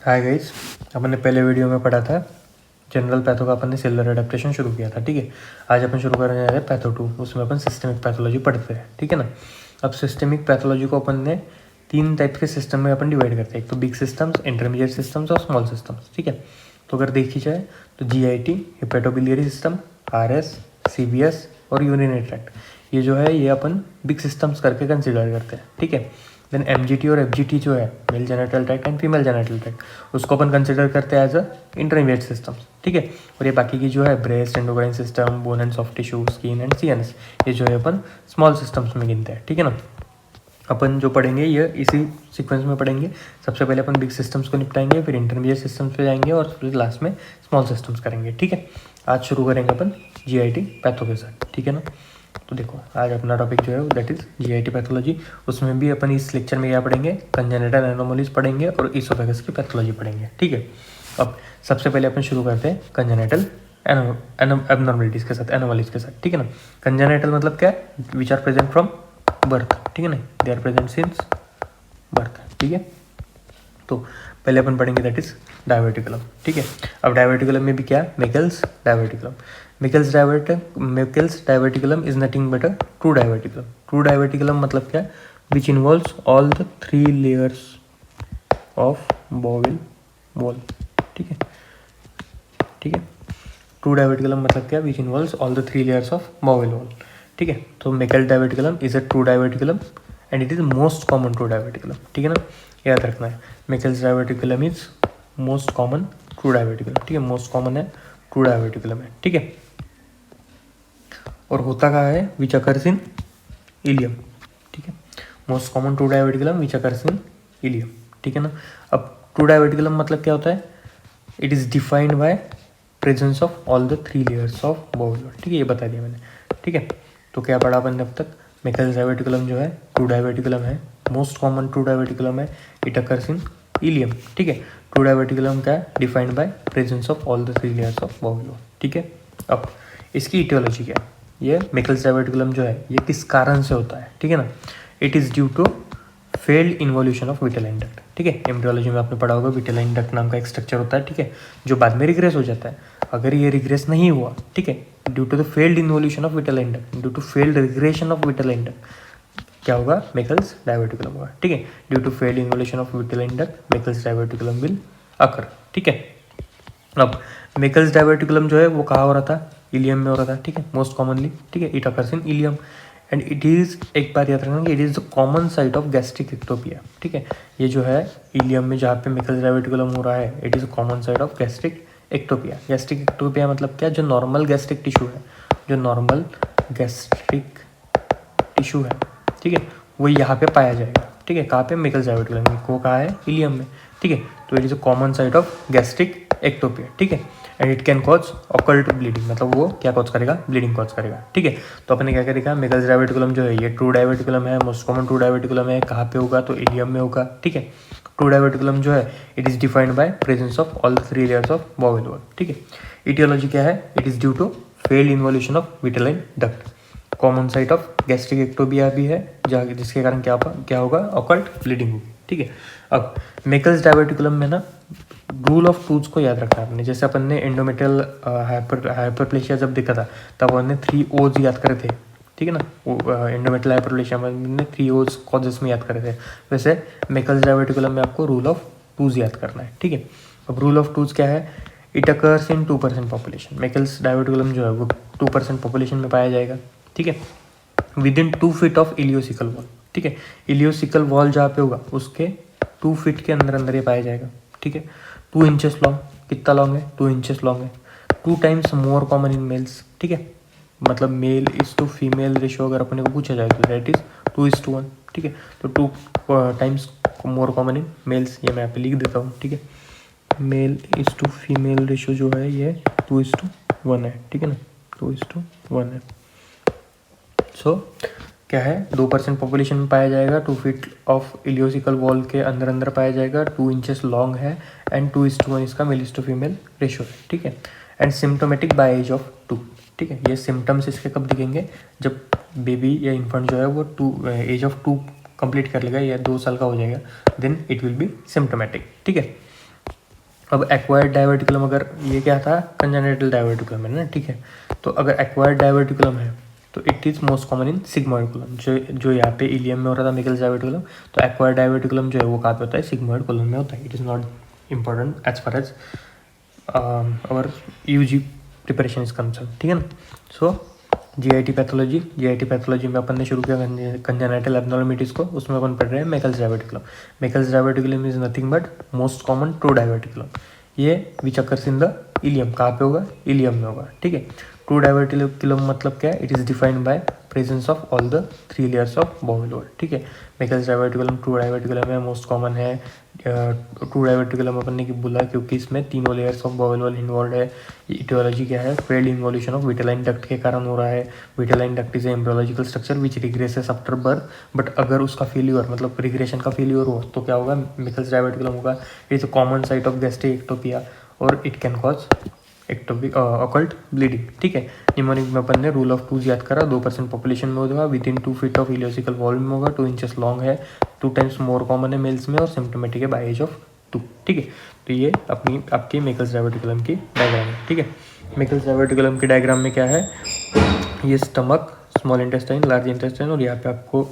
Hi guys, अपन ने पहले video में पढ़ा था जनरल पैथो का, अपन ने सेलुलर एडेप्टेशन शुरू किया था। ठीक है, आज अपन शुरू करने जा रहे हैं पैथो 2। उसमें अपन सिस्टमिक पैथोलॉजी पढ़ते हैं। ठीक है ना। अब सिस्टमिक पैथोलॉजी को अपन ने 3 टाइप के सिस्टम में अपन डिवाइड करते हैं। एक तो बिग सिस्टम्स, इंटरमीडिएट सिस्टम्स और स्मॉल सिस्टम्स। ठीक है, तो अगर देखी जाए तो GIT, हिपेटोबिलियरी सिस्टम, RS, CVS और यूरिनरी ट्रैक्ट, ये जो है ये अपन बिग सिस्टम्स करके कंसिडर करते हैं। ठीक है। देन MGT और FGT जो है, mail genital tract and female genital tract, उसको अपन कंसिडर करते हैं एज अ इंटरमीडिएट सिस्टम्स। ठीक है। और ये बाकी की जो है breast, endocrine system, bone and soft tissue, skin and CNS, ये जो है अपन स्मॉल सिस्टम्स में गिनते हैं। ठीक है ना। अपन जो पढ़ेंगे ये इसी सीक्वेंस में पढ़ेंगे। सबसे पहले अपन बिग सिस्टम्स को निपटाएंगे, फिर इंटरमीडिएट सिस्टम्स पे जाएंगे और फिर लास्ट में स्मॉल सिस्टम्स करेंगे। ठीक है। आज शुरू करेंगे अपन GIT पैथो के साथ। ठीक है ना। तो देखो, आज अपना टॉपिक जो है दैट इज GIT पैथोलॉजी। उसमें भी अपन इस लेक्चर में क्या पढ़ेंगे, कंजेनिटल एनोमलीज पढ़ेंगे और इसोफेगस की पैथोलॉजी पढ़ेंगे। ठीक है। अब सबसे पहले अपन शुरू करते हैं कंजेनिटल एबनॉर्मलिटीज़ के साथ, एनोमलीज के साथ। ठीक है ना। कंजेनिटल मतलब क्या, which are present from birth. ठीक है ना, they are present since birth. ठीक है। तो पहले अपन पढ़ेंगे दैट इज डायवर्टिकुलम। ठीक है। अब डायवर्टिकुलम में भी क्या, Meckel's diverticulum. Meckel's diverticulum is nothing but a true diverticulum. True diverticulum मतलब क्या, which involves all the 3 layers of bowel wall. ठीक है। ठीक है। ट्रू डायवर्टिकुलम मतलब क्या, which involves all the 3 layers of bowel wall. ठीक है। तो Meckel diverticulum is a true diverticulum and it is most common true diverticulum. ठीक है ना, याद रखना है। Meckel's diverticulum is most common true diverticulum. ठीक है, मोस्ट कॉमन है, ट्रू डायवर्टिकुलम है। ठीक है। और होता कहाँ है, विच अकर्स इन इलियम। ठीक है, most common true diverticulum which occurs in ileum. ठीक है ना। अब ट्रू डायवर्टिकुलम मतलब क्या होता है, it is defined by presence of all the 3 layers of bowel. ठीक है, ये बता दिया मैंने। ठीक है। तो क्या पढ़ा अपन ने अब तक, मेकल्स डायवर्टिकुलम जो है ट्रू डायवर्टिकुलम है, मोस्ट कॉमन ट्रू डायवर्टिकुलम है, इट अकर्स इन इलियम। ठीक है। ट्रू डायवर्टिकुलम क्या है, defined by presence of all the 3 layers of bowel. ठीक है। अब इसकी इटियोलॉजी क्या है, ये मेकल्स डायवर्टिकुलम जो है ये किस कारण से होता है। ठीक है ना। It is due to failed involution of vitelline duct. ठीक है, एम्ब्रियोलॉजी में आपने पढ़ा होगा, विटेलाइन डक्ट नाम का एक स्ट्रक्चर होता है। ठीक है, जो बाद में रिग्रेस हो जाता है। अगर ये रिग्रेस नहीं हुआ, ठीक है, due to the failed involution of vitelline duct, due to failed regression of vitelline duct, क्या होगा, मेकल्स डायवर्टिकुलम होगा। ठीक है, due to failed involution of vitelline duct Meckel's diverticulum will occur. ठीक है। अब मेकल्स डायवर्टिकुलम जो है वो कहाँ हो रहा था, इलियम में हो रहा था। ठीक है, मोस्ट कॉमनली। ठीक है, it occurs in ileum and it is, एक बार याद रखना कि it is the common site of gastric ectopia. ठीक है, ये जो है इलियम में जहाँ पे मेकल्स डायवर्टिकुलम हो रहा है, it is a common site of gastric ectopia. Gastric ectopia मतलब क्या, जो नॉर्मल गैस्ट्रिक टिश्यू है, जो नॉर्मल गैस्ट्रिक टिश्यू है, ठीक है, वो यहाँ पे पाया जाएगा। ठीक है, कहाँ पे, मेकल्स डायवर्टिकुलम में, वो कहाँ है, इलियम में। ठीक है, तो it is a common site of gastric ectopia. ठीक है, and it can cause occult bleeding, मतलब वो क्या कॉज करेगा, ब्लीडिंग कॉज करेगा। ठीक है, तो अपने क्या करेगा, मेकल्स डायवर्टिकुलम जो है ये ट्रू डायवर्टिकुलम है, मोस्ट कॉमन ट्रू डायवर्टिकुलम है। कहाँ पे होगा, तो इलियम में होगा। ठीक है, ट्रू डायवर्टिकुलम जो है it is defined by presence of all the 3 layers of bowel wall. ठीक है, इटियोलॉजी क्या है, it is due to failed involution of vitelline duct. Common site of gastric ectopia भी है, जहाँ जिसके कारण क्या होगा, ऑकल्ट ब्लीडिंग होगी। ठीक है। अब मेकल्स डायवर्टिकुलम में ना रूल ऑफ टूज को याद रखना है आपने। जैसे अपन ने एंडोमेट्रियल हाइपरप्लेशिया जब देखा था, तब हमने 3 O's याद करे थे। ठीक है ना, एंडोमेट्रियल हाइपरप्लेशिया में हमने 3 O's कॉजेस में याद करे थे। वैसे मेकल्स डायवर्टिकुलम में आपको रूल ऑफ टूज याद करना है। ठीक है। अब रूल ऑफ टूज क्या है, it occurs in 2% population. मेकल्स diverticulum जो है वो 2% पॉपुलेशन में पाया जाएगा। ठीक है, with in 2 feet of ileocaecal wall. ठीक है, इलियोसिकल वॉल जहाँ पे होगा उसके 2 फीट के अंदर अंदर ये पाया जाएगा। ठीक है, 2 इंचेस लॉन्ग, कितना लॉन्ग है, 2 इंचेस लॉन्ग है। 2 times more common in males. ठीक है, मतलब male is to female ratio अगर अपने को पूछा जाए तो दैट इज 2:1। ठीक है, तो 2 times more common in males, ये मैं यहाँ पे लिख देता हूँ। ठीक है, male is to female ratio जो है ये 2:1 है। ठीक है ना, 2:1 है। सो क्या है, 2% पॉपुलेशन में पाया जाएगा, 2 फीट ऑफ इलियोसिकल वॉल के अंदर अंदर पाया जाएगा, 2 इंचेस लॉन्ग है एंड 2:1 इसका मेल टू फीमेल रेशियो है। ठीक है, and symptomatic by age of 2। ठीक है, ये सिम्टम्स इसके कब दिखेंगे, जब बेबी या इन्फेंट जो है वो एज ऑफ 2 कंप्लीट कर लेगा या 2 साल का हो जाएगा, then it will be symptomatic. ठीक है, अब एक्वायर्ड डायवर्टिकुलम, अगर ये क्या था, कंजेनिटल डायवर्टिकुलम है ना, ठीक है। तो अगर एक्वायर्ड डायवर्टिकुलम है तो it is most common in sigmoid colon, जो यहाँ पे इलियम में हो रहा था मिकल्स डायवर्टिकुलम, तो एक्वायर्ड डायवर्टिकुलम जो है वो कहाँ पे होता है, सिग्मॉइड कोलन में होता है। It is not important as far as our UG preparation is concern, ठीक है ना। सो जीआईटी पैथोलॉजी में अपन ने शुरू किया कंजेनिटल एब्नॉर्मलिटीज़ को, उसमें अपन पढ़ रहे हैं Meckel's diverticulum. Meckel's diverticulum is nothing but most common true diverticulum, ये which occurs in the ileum, कहाँ पे होगा, इलियम में होगा, ठीक है। ट्रू डायवर्टिकुलम मतलब क्या है, it is defined by presence of all the 3 layers of bowel wall, ठीक है। मेकल्स डायवर्टिकुलम ट्रू डायवर्टिकुलम है, मोस्ट कॉमन है। ट्रू डायवर्टिकुलम अपन ने क्यों बोला, क्योंकि इसमें 3 layers of bowel wall involve है। इटियोलॉजी क्या है, failed involution of vitelline duct के कारण हो रहा है। Vitelline duct is embryological structure which regresses after birth, but अगर उसका फेल्यूर मतलब रिग्रेशन का फेल्यूर हो तो क्या होगा, मेकल्स डायवर्टिकुलम होगा। It is a common site of gastroectopia और it can cause ectopic occult bleeding, ठीक है। निमोनिक में अपन ने रूल ऑफ 2 याद करा, 2% पॉपुलेशन में होगा, with in 2 feet of ileocaecal volume में होगा, 2 इंचेस लॉन्ग है, 2 टाइम्स मोर कॉमन है मेल्स में और सिम्टोमेटिक है बाय एज ऑफ 2, ठीक है। तो ये अपनी आपकी मेकल्स डायवर्टिकुलम की डायग्राम है, ठीक है। मेकल्स डायवर्टिकुलम की डायग्राम में क्या है, ये stomach, small intestine, large intestine, और यहाँ पे आपको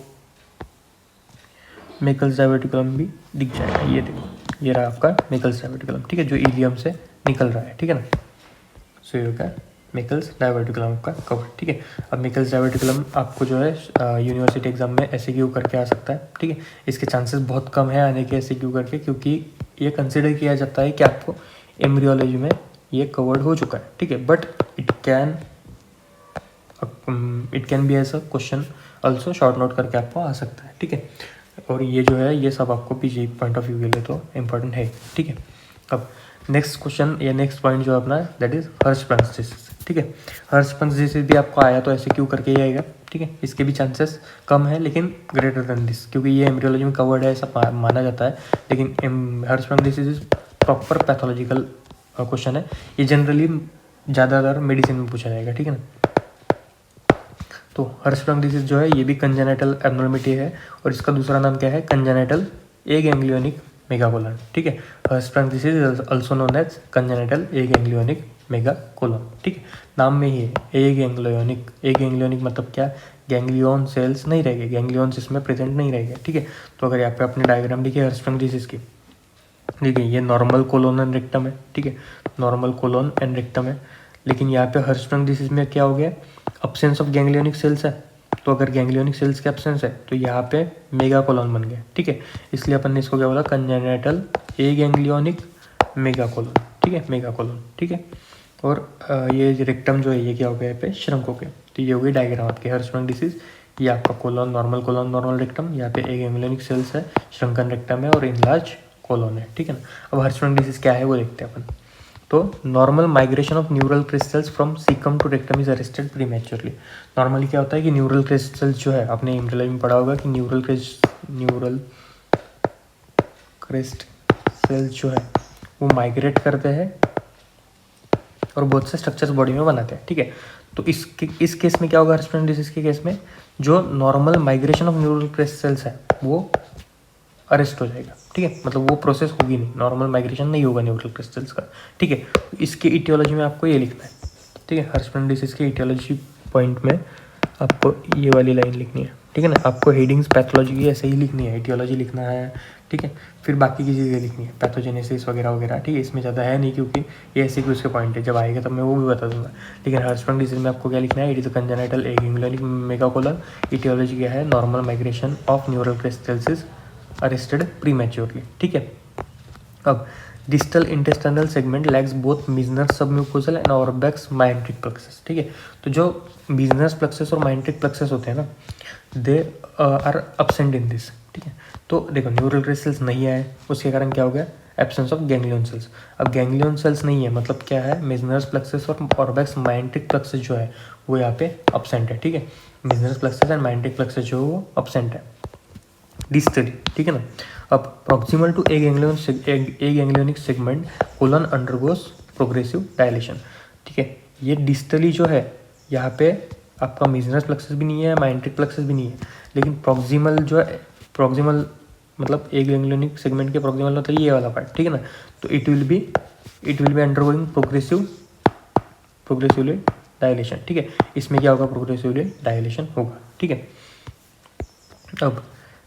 मेकल्स डायवर्टिकुलम भी दिख जाएगा। ये देखो, ये रहा आपका मेकल्स डायवर्टिकुलम, ठीक है, जो इलियम से निकल रहा है, ठीक है ना। सो ये होगा मेकल्स डायवर्टिकुलम का कवर, ठीक है। अब मेकल्स डायवर्टिकुलम आपको जो है यूनिवर्सिटी एग्जाम में एससीक्यू करके आ सकता है, ठीक है। इसके चांसेस बहुत कम है आने के एससीक्यू करके, क्योंकि ये कंसिडर किया जाता है कि आपको एम्ब्रियोलॉजी में ये कवर्ड हो चुका है, ठीक है। But it can be as a question also, short note करके आपको आ सकता है, ठीक है। और ये जो है ये सब आपको पीजी पॉइंट ऑफ व्यू के लिए तो इम्पोर्टेंट है, ठीक है। अब नेक्स्ट क्वेश्चन या नेक्स्ट पॉइंट जो अपना है दैट इज हर्षस्प्रंग्स डिसीज, ठीक है। हर्षस्प्रंग्स डिसीज भी आपको आया तो ऐसे क्यों करके ही आएगा, ठीक है। इसके भी चांसेस कम है लेकिन ग्रेटर देन दिस, क्योंकि ये एम्ब्रियोलॉजी में कवर्ड है ऐसा माना जाता है, लेकिन Hirschsprung's disease is proper pathological question है। ये जनरली ज़्यादातर मेडिसिन में पूछा जाएगा, ठीक है ना। तो हर्षस्प्रंग डिसीज जो है ये भी कंजेनिटल एब्नॉर्मलिटी है, और इसका दूसरा नाम क्या है, कंजेनिटल ए गैंग्लियोनिक मेगाकोलन, ठीक है। Hirschsprung disease is also known as congenital aganglionic megacolon, ठीक है। नाम में ही है ए गैंग्लियोनिक मतलब क्या, गैंग्लियन सेल्स नहीं रहेंगे, गैंग्लियंस इसमें प्रेजेंट नहीं रहेंगे, ठीक है। तो अगर यहाँ पे अपने डायग्राम देखिए हर्षस्प्रंग डिसीज की, देखिए ये नॉर्मल कोलोन एंड रेक्टम है, ठीक है, नॉर्मल कोलोन एंड रेक्टम है। लेकिन यहाँ पे हर्षस्प्रंग डिसीज में क्या हो गया, अब्सेंस ऑफ गैंग्लियोनिक सेल्स है, तो अगर गैंग्लियोनिक सेल्स के एब्सेंस है तो यहाँ पे मेगा कोलोन बन गया, ठीक है। इसलिए अपन ने इसको क्या बोला, कंजेनिटल ए गैंग्लियोनिक मेगा कोलोन, ठीक है, मेगा कोलोन, ठीक है। और ये रेक्टम जो है ये क्या हो गया, यहाँ पे श्रंक हो गया। तो ये हो गई डायग्राम आपके हर्षस्प्रंग डिसीज, ये आपका कोलोन, नॉर्मल रेक्टम, यहाँ पे ए गैंग्लियोनिक सेल्स है, श्रंकन रेक्टम है और इनलार्ज कोलोन है, ठीक है ना। अब हर्षस्प्रंग डिसीज क्या है वो देखते हैं अपन। तो normal migration of neural crystals from caecum to rectum is arrested prematurely. Normally क्या होता है कि न्यूरल क्रिस्टल्स जो है, आपने एम्ब्रियोलॉजी में पढ़ा होगा कि न्यूरल क्रिस्टल्स जो है वो माइग्रेट करते हैं और बहुत से स्ट्रक्चर्स बॉडी में बनाते हैं, ठीक है। तो इस केस में क्या होगा, हर्षस्प्रंग डिसीज के केस में जो normal migration of neural crystals है वो अरेस्ट हो जाएगा, ठीक है, मतलब वो प्रोसेस होगी नहीं, नॉर्मल माइग्रेशन नहीं होगा न्यूरल क्रिस्टल्स का, ठीक है। इसके इटियोलॉजी में आपको ये लिखना है, ठीक है। हर्षस्प्रंग डिसीज के इटियोलॉजी पॉइंट में आपको ये वाली लाइन लिखनी है, ठीक है ना। आपको हेडिंग्स पैथोलॉजी की ऐसे ही लिखनी है, इटियोलॉजी लिखना है, ठीक है। फिर बाकी की चीज़ें लिखनी है, पैथोजेनेसिस वगैरह वगैरह, ठीक है। इसमें ज़्यादा है नहीं क्योंकि ये ऐसे कुछ के पॉइंट है, जब आएगा तब मैं वो भी बता दूंगा। लेकिन हर्षस्प्रंग डिसीज में आपको क्या लिखना है, it is congenital aganglionic megacolon, aetiology क्या है, normal migration of neural crystals is arrested prematurely, ठीक है। अब distal intestinal segment lacks both Meissner submucosal and Auerbach's myenteric plexus, ठीक है। तो जो मिजनस प्लेक्सस और माइंट्रिक प्लेक्सस होते हैं ना, they are absent in this, ठीक है। तो देखो न्यूरल क्रिस्टल्स नहीं आए, उसके कारण क्या हो गया, एब्सेंस ऑफ गैंग्लियन सेल्स। अब गैंग्लियन सेल्स नहीं है मतलब क्या है, मिजनस प्लेक्सस और ऑर्बैक्स माइंट्रिक प्लेक्सस जो है वो यहाँ पे एब्सेंट है, ठीक है। मिजनस प्लेक्सस एंड माइंट्रिक प्लेक्सस जो है वो एब्सेंट है डिस्टली, ठीक है ना। अब proximal to aganglionic segment colon undergoes progressive dilation, ठीक है। ये डिस्टली जो है यहाँ पे आपका मिजनस प्लेक्सस भी नहीं है, माइंट्रिक प्लेक्सस भी नहीं है, लेकिन प्रॉक्सिमल जो है, प्रॉक्सिमल मतलब ए गैंग्लियोनिक सेगमेंट के प्रॉक्सिमल मतलब ये वाला पार्ट, ठीक है ना। तो it will B undergoing progressively dilation, ठीक है। इसमें क्या होगा, प्रोग्रेसिवली डायलेशन होगा, ठीक है। अब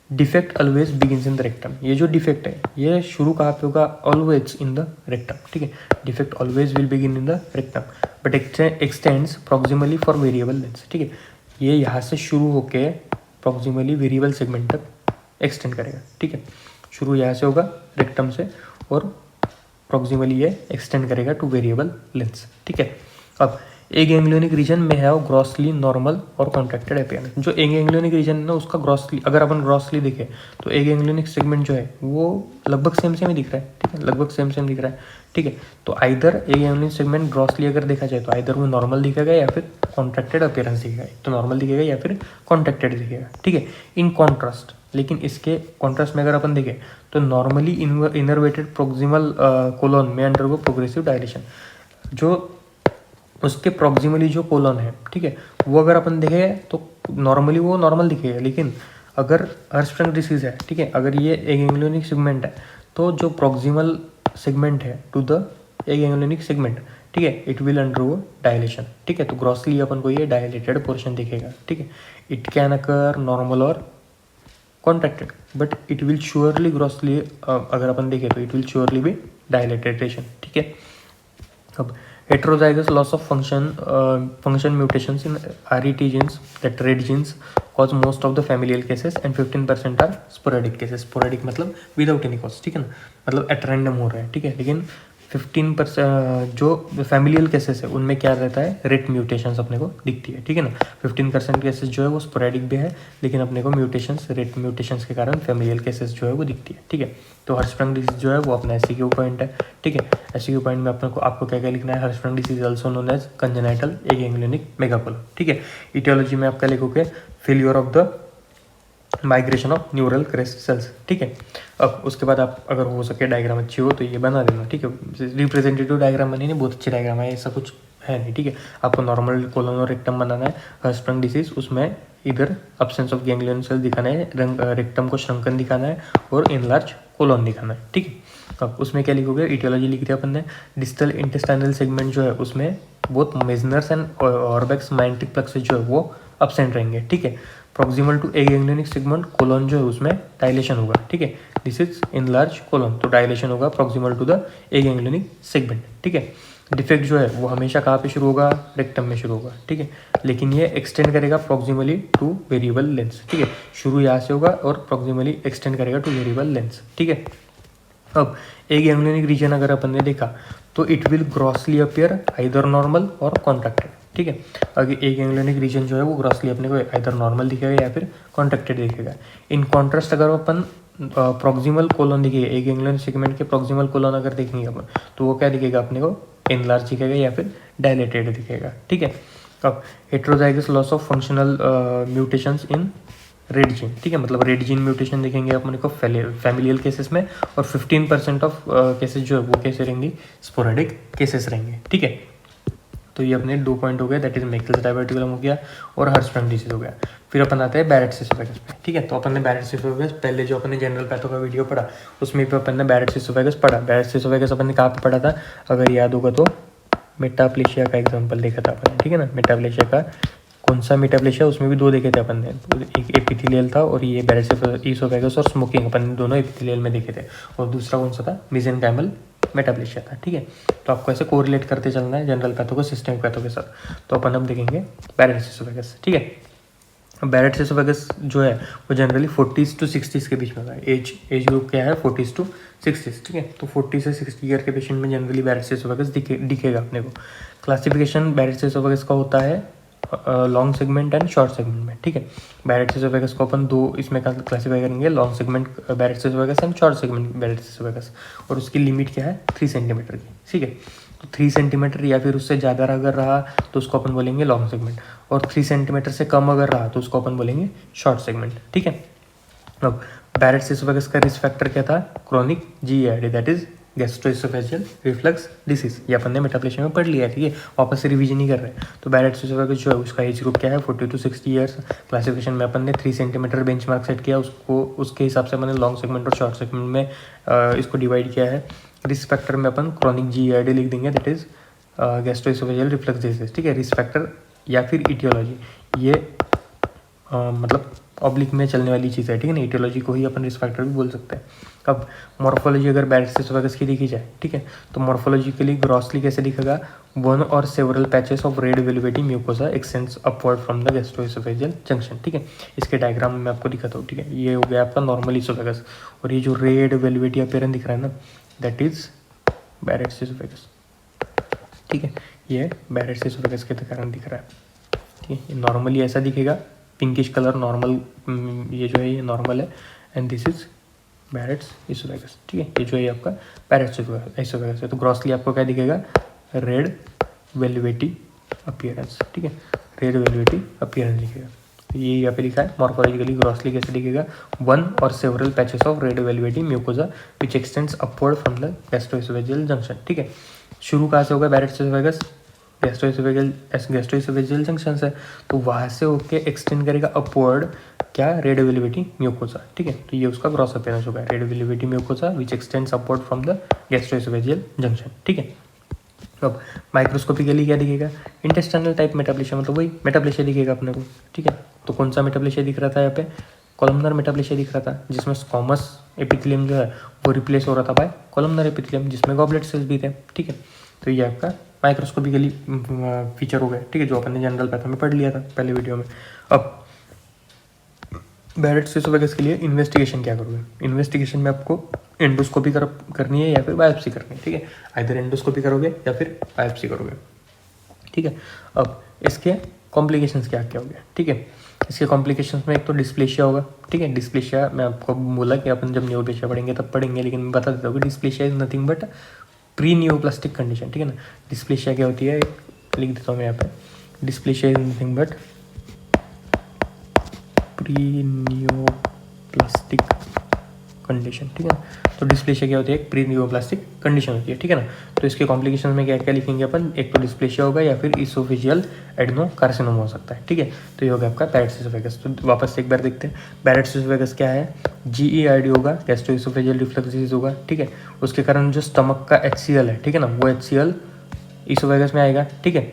defect always begins in the rectum, ये जो डिफेक्ट है ये शुरू कहाँ पे होगा, ऑलवेज इन द रेक्टम, ठीक है। Defect always will begin in the rectum but x tends proximally for variable length, ठीक है। ये यहाँ से शुरू होके प्रॉक्सिमली वेरिएबल सेगमेंट तक एक्सटेंड करेगा, ठीक है। शुरू यहाँ से होगा रेक्टम से और प्रॉक्सिमली ये एक्सटेंड करेगा टू वेरिएबल लेंथ, ठीक है। अब ए गैंग्लियोनिक रीजन में है वो ग्रॉसली नॉर्मल और कॉन्ट्रैक्टेड अपीयरेंस। जो ए गैंग्लियोनिक रीजन है ना उसका ग्रॉसली, अगर अपन ग्रॉसली देखें तो ए गैंग्लियोनिक सेगमेंट जो है वो लगभग सेम ही दिख रहा है, ठीक है, लगभग सेम दिख रहा है, ठीक है। तो आइदर ए गैंग्लियोनिक सेगमेंट ग्रॉसली अगर देखा जाए तो आइदर वो नॉर्मल दिखेगा या फिर कॉन्ट्रैक्टेड अपीयरेंस दिखेगा, तो नॉर्मल दिखेगा या फिर कॉन्ट्रैक्टेड दिखेगा, ठीक है। इन कॉन्ट्रास्ट, लेकिन इसके कॉन्ट्रास्ट में अगर अपन देखें तो नॉर्मली इनर्वेटेड प्रोक्सिमल कोलोन में अंडरगो प्रोग्रेसिव डायलेशन, जो उसके प्रॉक्सिमली जो कोलन है, ठीक है, वो अगर अपन देखें तो नॉर्मली वो नॉर्मल दिखेगा। लेकिन अगर हर्शस्प्रिंग डिसीज है, ठीक है, अगर ये ए गैंग्लियोनिक सेगमेंट है तो जो प्रॉक्सिमल सेगमेंट है to the aganglionic segment, ठीक है, इट विल अंडरगो डायलेशन, ठीक है। तो ग्रॉसली अपन को ये डायलेटेड पोर्शन दिखेगा, ठीक है। इट कैन अकर नॉर्मल और contracted but it will surely grossly, अगर अपन देखें तो it will surely be dilated region, ठीक है। अब heterozygous loss of function mutations in RET genes, that red genes, cause most of the familial cases and 15% are sporadic cases. Sporadic मतलब without any cause, ठीक है ना, मतलब at random हो रहा है, ठीक है। लेकिन 15% जो फैमिलियल केसेस है उनमें क्या रहता है, रेट म्यूटेशंस अपने को दिखती है, ठीक है ना। 15% केसेस जो है वो स्पोरेडिक भी है, लेकिन अपने को म्यूटेशंस, रेट म्यूटेशंस के कारण फैमिलियल केसेस जो है वो दिखती है, ठीक है। तो हर्शस्प्रिंग डिसीज जो है वो अपना SCQ पॉइंट है, ठीक है। SCQ पॉइंट में अपने को आपको क्या क्या लिखना है, Hirschsprung disease also known as congenital aganglionic megacolon, ठीक है। इटियोलॉजी में आपका लिखोगे failure of the migration of neural crest cells, ठीक है। अब उसके बाद आप अगर हो सके डायग्राम अच्छी हो तो ये बना देना, ठीक है। रिप्रेजेंटेटिव डायग्राम बनी नहीं, बहुत अच्छी डायग्राम है, ऐसा कुछ है नहीं, ठीक है। आपको नॉर्मल कोलन और रेक्टम बनाना है। हर्शस्प्रिंग डिसीज उसमें इधर अब्सेंस ऑफ गैंग्लियन सेल दिखाना है, रेक्टम को श्रंकन दिखाना है और इनलार्ज कोलन दिखाना है, ठीक है। अब उसमें क्या लिखोगे, इटियोलॉजी लिख दिया अपन ने। डिस्टल इंटेस्टाइनल सेगमेंट जो है उसमें both Meissner's and Auerbach's myenteric plexuses जो है वो अब्सेंट रहेंगे, ठीक है। Proximal to aganglionic segment colon जो है उसमें डायलेशन होगा, ठीक है। दिस इज इनलार्ज कोलन, तो डायलेशन होगा proximal to the aganglionic segment, ठीक है। डिफेक्ट जो है वो हमेशा कहाँ पे शुरू होगा, रेक्टम में शुरू होगा, ठीक है। लेकिन ये एक्सटेंड करेगा प्रॉक्सिमली टू वेरिएबल लेंथ, ठीक है। शुरू यहाँ से होगा और प्रॉक्सिमली एक्सटेंड करेगा टू वेरिएबल लेंथ, ठीक है। अब ए गैंग्लियोनिक रीजन अगर अपन ने देखा तो it will grossly appear either normal और कॉन्ट्रैक्टेड, ठीक है। अगर ए गैंग्लियोनिक रीजन जो है वो ग्रॉसली अपने को आइदर नॉर्मल दिखेगा या फिर कॉन्ट्रैक्टेड दिखेगा। इन कॉन्ट्रास्ट अगर अपन प्रॉक्सिमल कोलन दिखेगा, ए गैंग्लियोनिक सेगमेंट के प्रॉक्सिमल कोलन अगर देखेंगे अपन तो वो क्या दिखेगा अपने को, इनलार्ज दिखेगा या फिर डायलेटेड दिखेगा, ठीक है। अब heterozygous loss of functional mutations in red gene, ठीक है, मतलब रेड जीन म्यूटेशन देखेंगे अपने को फैमिलियल केसेस में, और 15% ऑफ केसेस जो है वो कैसे रहेंगे, स्पोरेडिक केसेस रहेंगे, ठीक है। तो ये अपने 2 पॉइंट हो गए, दैट इज मैकल्स डायवर्टिकुलम हो गया और हर्शस्प्रिंग डिसीज हो गया। फिर अपन आते हैं बैरेट्स एसोफेगस पे, ठीक है। तो अपन ने बैरेट्स एसोफेगस पहले जो अपन ने जनरल पैथो का वीडियो पढ़ा उसमें भी अपन ने बैरेट्स एसोफेगस पढ़ा। बैरेट्स एसोफेगस अपन ने कहाँ पे पढ़ा था, अगर याद होगा तो मेटाप्लेशिया का एग्जाम्पल देखा था अपन, ठीक है ना। मेटाप्लेशिया का कौन सा मेटाप्लेशिया, उसमें भी 2 देखे थे अपन ने, एक एपिथेलियल था और ये बैरेट्स एसोफेगस और स्मोकिंग अपन ने दोनों एपिथेलियल में देखे थे, और दूसरा कौन सा था, मेसेनकाइमल मेटाप्लेशिया था, ठीक है। तो आपको ऐसे कोरिलेट करते चलना है जनरल पैथो को सिस्टमिक पैथो के साथ। तो अपन अब देखेंगे बैरेट्स एसोफेगस, ठीक है। बैरेट्स एसोफेगस जो है वो जनरली 40s to 60s के बीच में होता है। एज ग्रुप क्या है, 40s to 60s, ठीक है। तो 40 से 60 ईयर के पेशेंट में जनरली बैरेट्स एसोफेगस दिखेगा अपने को। क्लासिफिकेशन बैरेट्स एसोफेगस का होता है long segment and short segment में, ठीक है। बैरेट्स एसोफेगस को अपन 2 इसमें क्लासीफाई करेंगे, long segment Barrett's oesophagus and short segment Barrett's oesophagus, और उसकी लिमिट क्या है 3 सेंटीमीटर की, ठीक है। तो 3 सेंटीमीटर या फिर उससे ज़्यादा अगर रहा तो उसको अपन बोलेंगे लॉन्ग सेगमेंट, और 3 सेंटीमीटर से कम अगर रहा तो उसको अपन बोलेंगे शॉर्ट सेगमेंट, ठीक है। अब बैरेट्स एसोफेगस का रिस्क फैक्टर क्या था, chronic GERD, that is gastro-oesophageal reflux disease, ये अपन ने मेटाप्लेशिया में पढ़ लिया है, ठीक है, वापस से रिवीजन नहीं कर रहे हैं। तो बैरेट्स एसोफेगस जो है उसका एज ग्रुप क्या है, 40 to 60 ईयर्स। क्लासिफिकेशन में अपन ने 3 सेंटीमीटर बेंचमार्क सेट किया, उसको उसके हिसाब से अपन ने लॉन्ग सेगमेंट और शॉर्ट सेगमेंट में इसको डिवाइड किया है। रिस्क फैक्टर में अपन क्रॉनिक GERD लिख देंगे, that is gastro-oesophageal reflux disease, ठीक है। रिस्क फैक्टर या फिर इटियोलॉजी, ये मतलब ऑब्लिक में चलने वाली चीज़ है, ठीक है ना, इटियोलॉजी को ही अपन रिस्क फैक्टर भी बोल सकते हैं। अब मॉर्फोलॉजी अगर बैरेट्स एसोफेगस की देखी जाए, ठीक है, तो मॉर्फोलॉजिकली ग्रॉसली कैसे दिखेगा, वन और several patches of red velvety mucosa x tends upward from the gastro-oesophageal junction, ठीक है। इसके डायग्राम में आपको दिखाता हूँ, ठीक है, ये हो गया आपका नॉर्मल एसोफेगस, और ये जो रेड वेलवेटी अपीयरेंस दिख रहा है ना, दैट इज बैरेट्स एसोफेगस, ठीक है, ये बैरेट्स एसोफेगस के कारण दिख रहा है, ठीक है। नॉर्मली ऐसा दिखेगा, पिंकिश कलर नॉर्मल, ये जो है ये नॉर्मल है, and this is Barrett's oesophagus, ठीक है। ये जो है आपका बैरेट्स एसोफेगस है। तो ग्रॉसली आपको क्या दिखेगा, रेड वेलवेटी अपीयरेंस, ठीक है, रेड वेलवेटी अपीयरेंस दिखेगा। तो ये यहाँ पे लिखा है मॉर्फोलॉजिकली ग्रॉसली कैसे दिखेगा, वन और several patches of red velvety mucosa which x tends upward from the gastro-oesophageal junction, ठीक है। शुरू कहाँ से होगा बैरेट्स एसोफेगस, गैस्ट्रोएसोफेजियल जंक्शन है, तो वहाँ से होके एक्सटेंड करेगा अपवर्ड क्या, रेड वेलवेटी म्यूकोसा, ठीक है। तो ये उसका ग्रॉस अपीयरेंस होगा, red velvety mucosa which x tends upward from the gastro-oesophageal junction, ठीक है। अब माइक्रोस्कोपिकली क्या दिखेगा, इंटेस्टाइनल टाइप मेटाप्लेशिया, मतलब वही मेटाप्लेशिया दिखेगा अपने को, ठीक है। तो कौन सा मेटाप्लेशिया दिख रहा था यहाँ पे, कॉलमनर मेटाप्लेशिया दिख रहा था, जिसमें स्क्वामस एपिथेलियम जो है वो रिप्लेस हो रहा था बाय कॉलमनर एपिथेलियम, जिसमें गॉबलेट सेल्स भी थे, ठीक है। तो ये आपका माइक्रोस्कोपिकली फीचर हो गया, ठीक है, जो अपन ने जनरल पैथो में पढ़ लिया था पहले वीडियो में। अब बैरेट्स एसोफेगस के लिए इन्वेस्टिगेशन क्या करोगे, इन्वेस्टिगेशन में आपको एंडोस्कोपी करनी है या फिर बायोप्सी करनी है, ठीक है। आइदर एंडोस्कोपी करोगे या फिर बायोप्सी करोगे, ठीक है। अब इसके कॉम्प्लिकेशंस क्या क्या हो गया, ठीक है। इसके कॉम्प्लिकेशंस में एक तो डिस्प्लेशिया होगा, ठीक है। डिस्प्लेशिया मैं आपको बोला कि अपन जब न्यूरोप्लेशिया पढ़ेंगे तब पढ़ेंगे, लेकिन मैं बता देता हूँ कि dysplasia is nothing but pre neuroplastic condition, ठीक है ना। डिस्प्लेशिया क्या होती है, लिख देता हूँ मैं यहाँ पे, dysplasia is nothing but pre neuroplastic condition, ठीक है ना। तो डिस्प्लेशिया क्या होती है, एक प्री न्यूरोप्लास्टिक कंडीशन होती है, ठीक है ना। तो इसके कॉम्प्लिकेशन में क्या क्या लिखेंगे अपन, एक तो डिस्प्लेशिया होगा या फिर इसोफेजियल एडेनोकार्सिनोमा हो सकता है, ठीक है। तो ये होगा आपका बैरेट्स एसोफेगस। तो वापस से एक बार देखते हैं, बैरेट्स एसोफेगस क्या है, GERD होगा, गैस्ट्रोएसोफेजियल रिफ्लक्स डिसीज होगा, ठीक है। उसके कारण जो स्टमक का HCl है, ठीक है ना, वो HCl इसोफेगस में आएगा, ठीक है।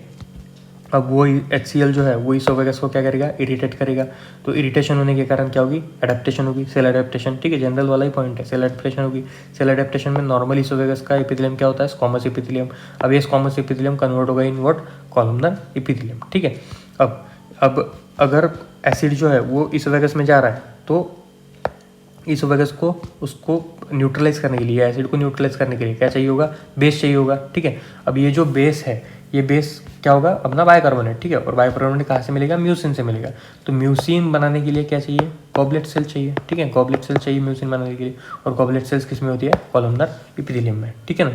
अब वो HCl जो है वो इसोफेगस को क्या करेगा, इरिटेट करेगा। तो इरिटेशन होने के कारण क्या होगी, एडेप्टेशन होगी, सेल एडेप्टेशन, ठीक है, जनरल वाला ही पॉइंट है, सेल एडेप्टेशन होगी। सेल एडेप्टेशन में नॉर्मल इसोफेगस का एपिथेलियम क्या होता है, स्क्वामस एपिथेलियम। अब ये स्क्वामस एपिथेलियम कन्वर्ट होगा इन व्हाट, कॉलमनर एपिथेलियम, ठीक है। अब अगर एसिड जो है वो इसोफेगस में जा रहा है, तो इसोफेगस को उसको न्यूट्रलाइज करने के लिए, एसिड को न्यूट्रलाइज करने के लिए क्या चाहिए होगा, बेस चाहिए होगा, ठीक है। अब ये जो बेस है, ये बेस क्या होगा अपना बाइकार्बोनेट, ठीक है। और बाइकार्बोनेट कहाँ से मिलेगा, म्यूसिन से मिलेगा। तो म्यूसिन बनाने के लिए क्या चाहिए, गॉबलेट सेल चाहिए, ठीक है, गॉबलेट सेल चाहिए म्यूसिन बनाने के लिए। और गॉबलेट सेल्स किस में होती है, कॉलमनर एपिथेलियम में, ठीक है ना।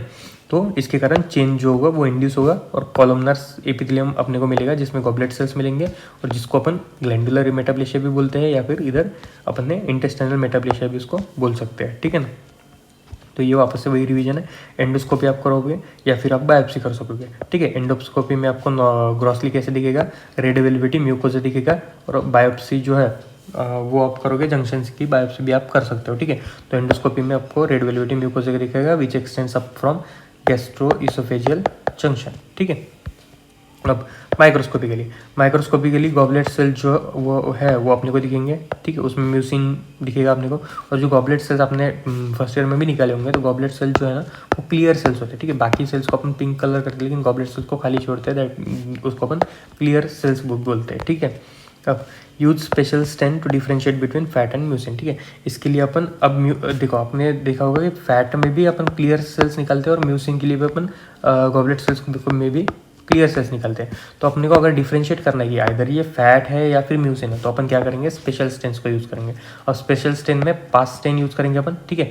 तो इसके कारण चेंज जो होगा वो इंड्यूस होगा और कॉलमनर एपिथेलियम अपने को मिलेगा, जिसमें गॉबलेट सेल्स मिलेंगे, और जिसको अपन ग्लैंडुलर मेटाप्लेशिया भी बोलते हैं, या फिर इधर अपन ने इंटेस्टाइनल मेटाप्लेशिया भी उसको बोल सकते हैं, ठीक है ना। तो ये वापस से वही रिवीजन है, एंडोस्कोपी आप करोगे या फिर आप बायोप्सी कर सकोगे, ठीक है। एंडोस्कोपी में आपको ग्रॉसली कैसे दिखेगा, रेड वेलवेटी म्यूकोसा दिखेगा, और बायोप्सी जो है वो आप करोगे, जंक्शन की बायोप्सी भी आप कर सकते हो, ठीक है। तो एंडोस्कोपी में आपको रेड वेलवेटी म्यूकोसा दिखेगा विच x tends up from gastro-oesophageal junction, ठीक है। अब माइक्रोस्कोपिकली गॉबलेट सेल जो वो है वो अपने को दिखेंगे, ठीक है, उसमें म्यूसिन दिखेगा अपने को। और जो गॉबलेट सेल्स आपने फर्स्ट ईयर में भी निकाले होंगे, तो गॉबलेट सेल जो है ना वो क्लियर सेल्स होते हैं, ठीक है। बाकी सेल्स को अपन पिंक कलर करते हैं, लेकिन गॉबलेट सेल्स को खाली छोड़ते हैं, उसको अपन क्लियर सेल्स बोलते हैं, ठीक है। अब use special stain to differentiate between fat and mucin, ठीक है। इसके लिए अपन अब देखो, आपने देखा होगा कि फैट में भी अपन क्लियर सेल्स निकालते हैं, और म्यूसिन के लिए भी अपन गॉबलेट सेल्स में भी क्लियर सेल्स निकलते हैं। तो अपने को अगर डिफ्रेंशिएट करना है कि इधर ये फैट है या फिर म्यूसिन है, तो अपन क्या करेंगे, स्पेशल स्टेन्स को यूज़ करेंगे। और स्पेशल स्टेन में पास स्टेन यूज़ करेंगे अपन, ठीक है।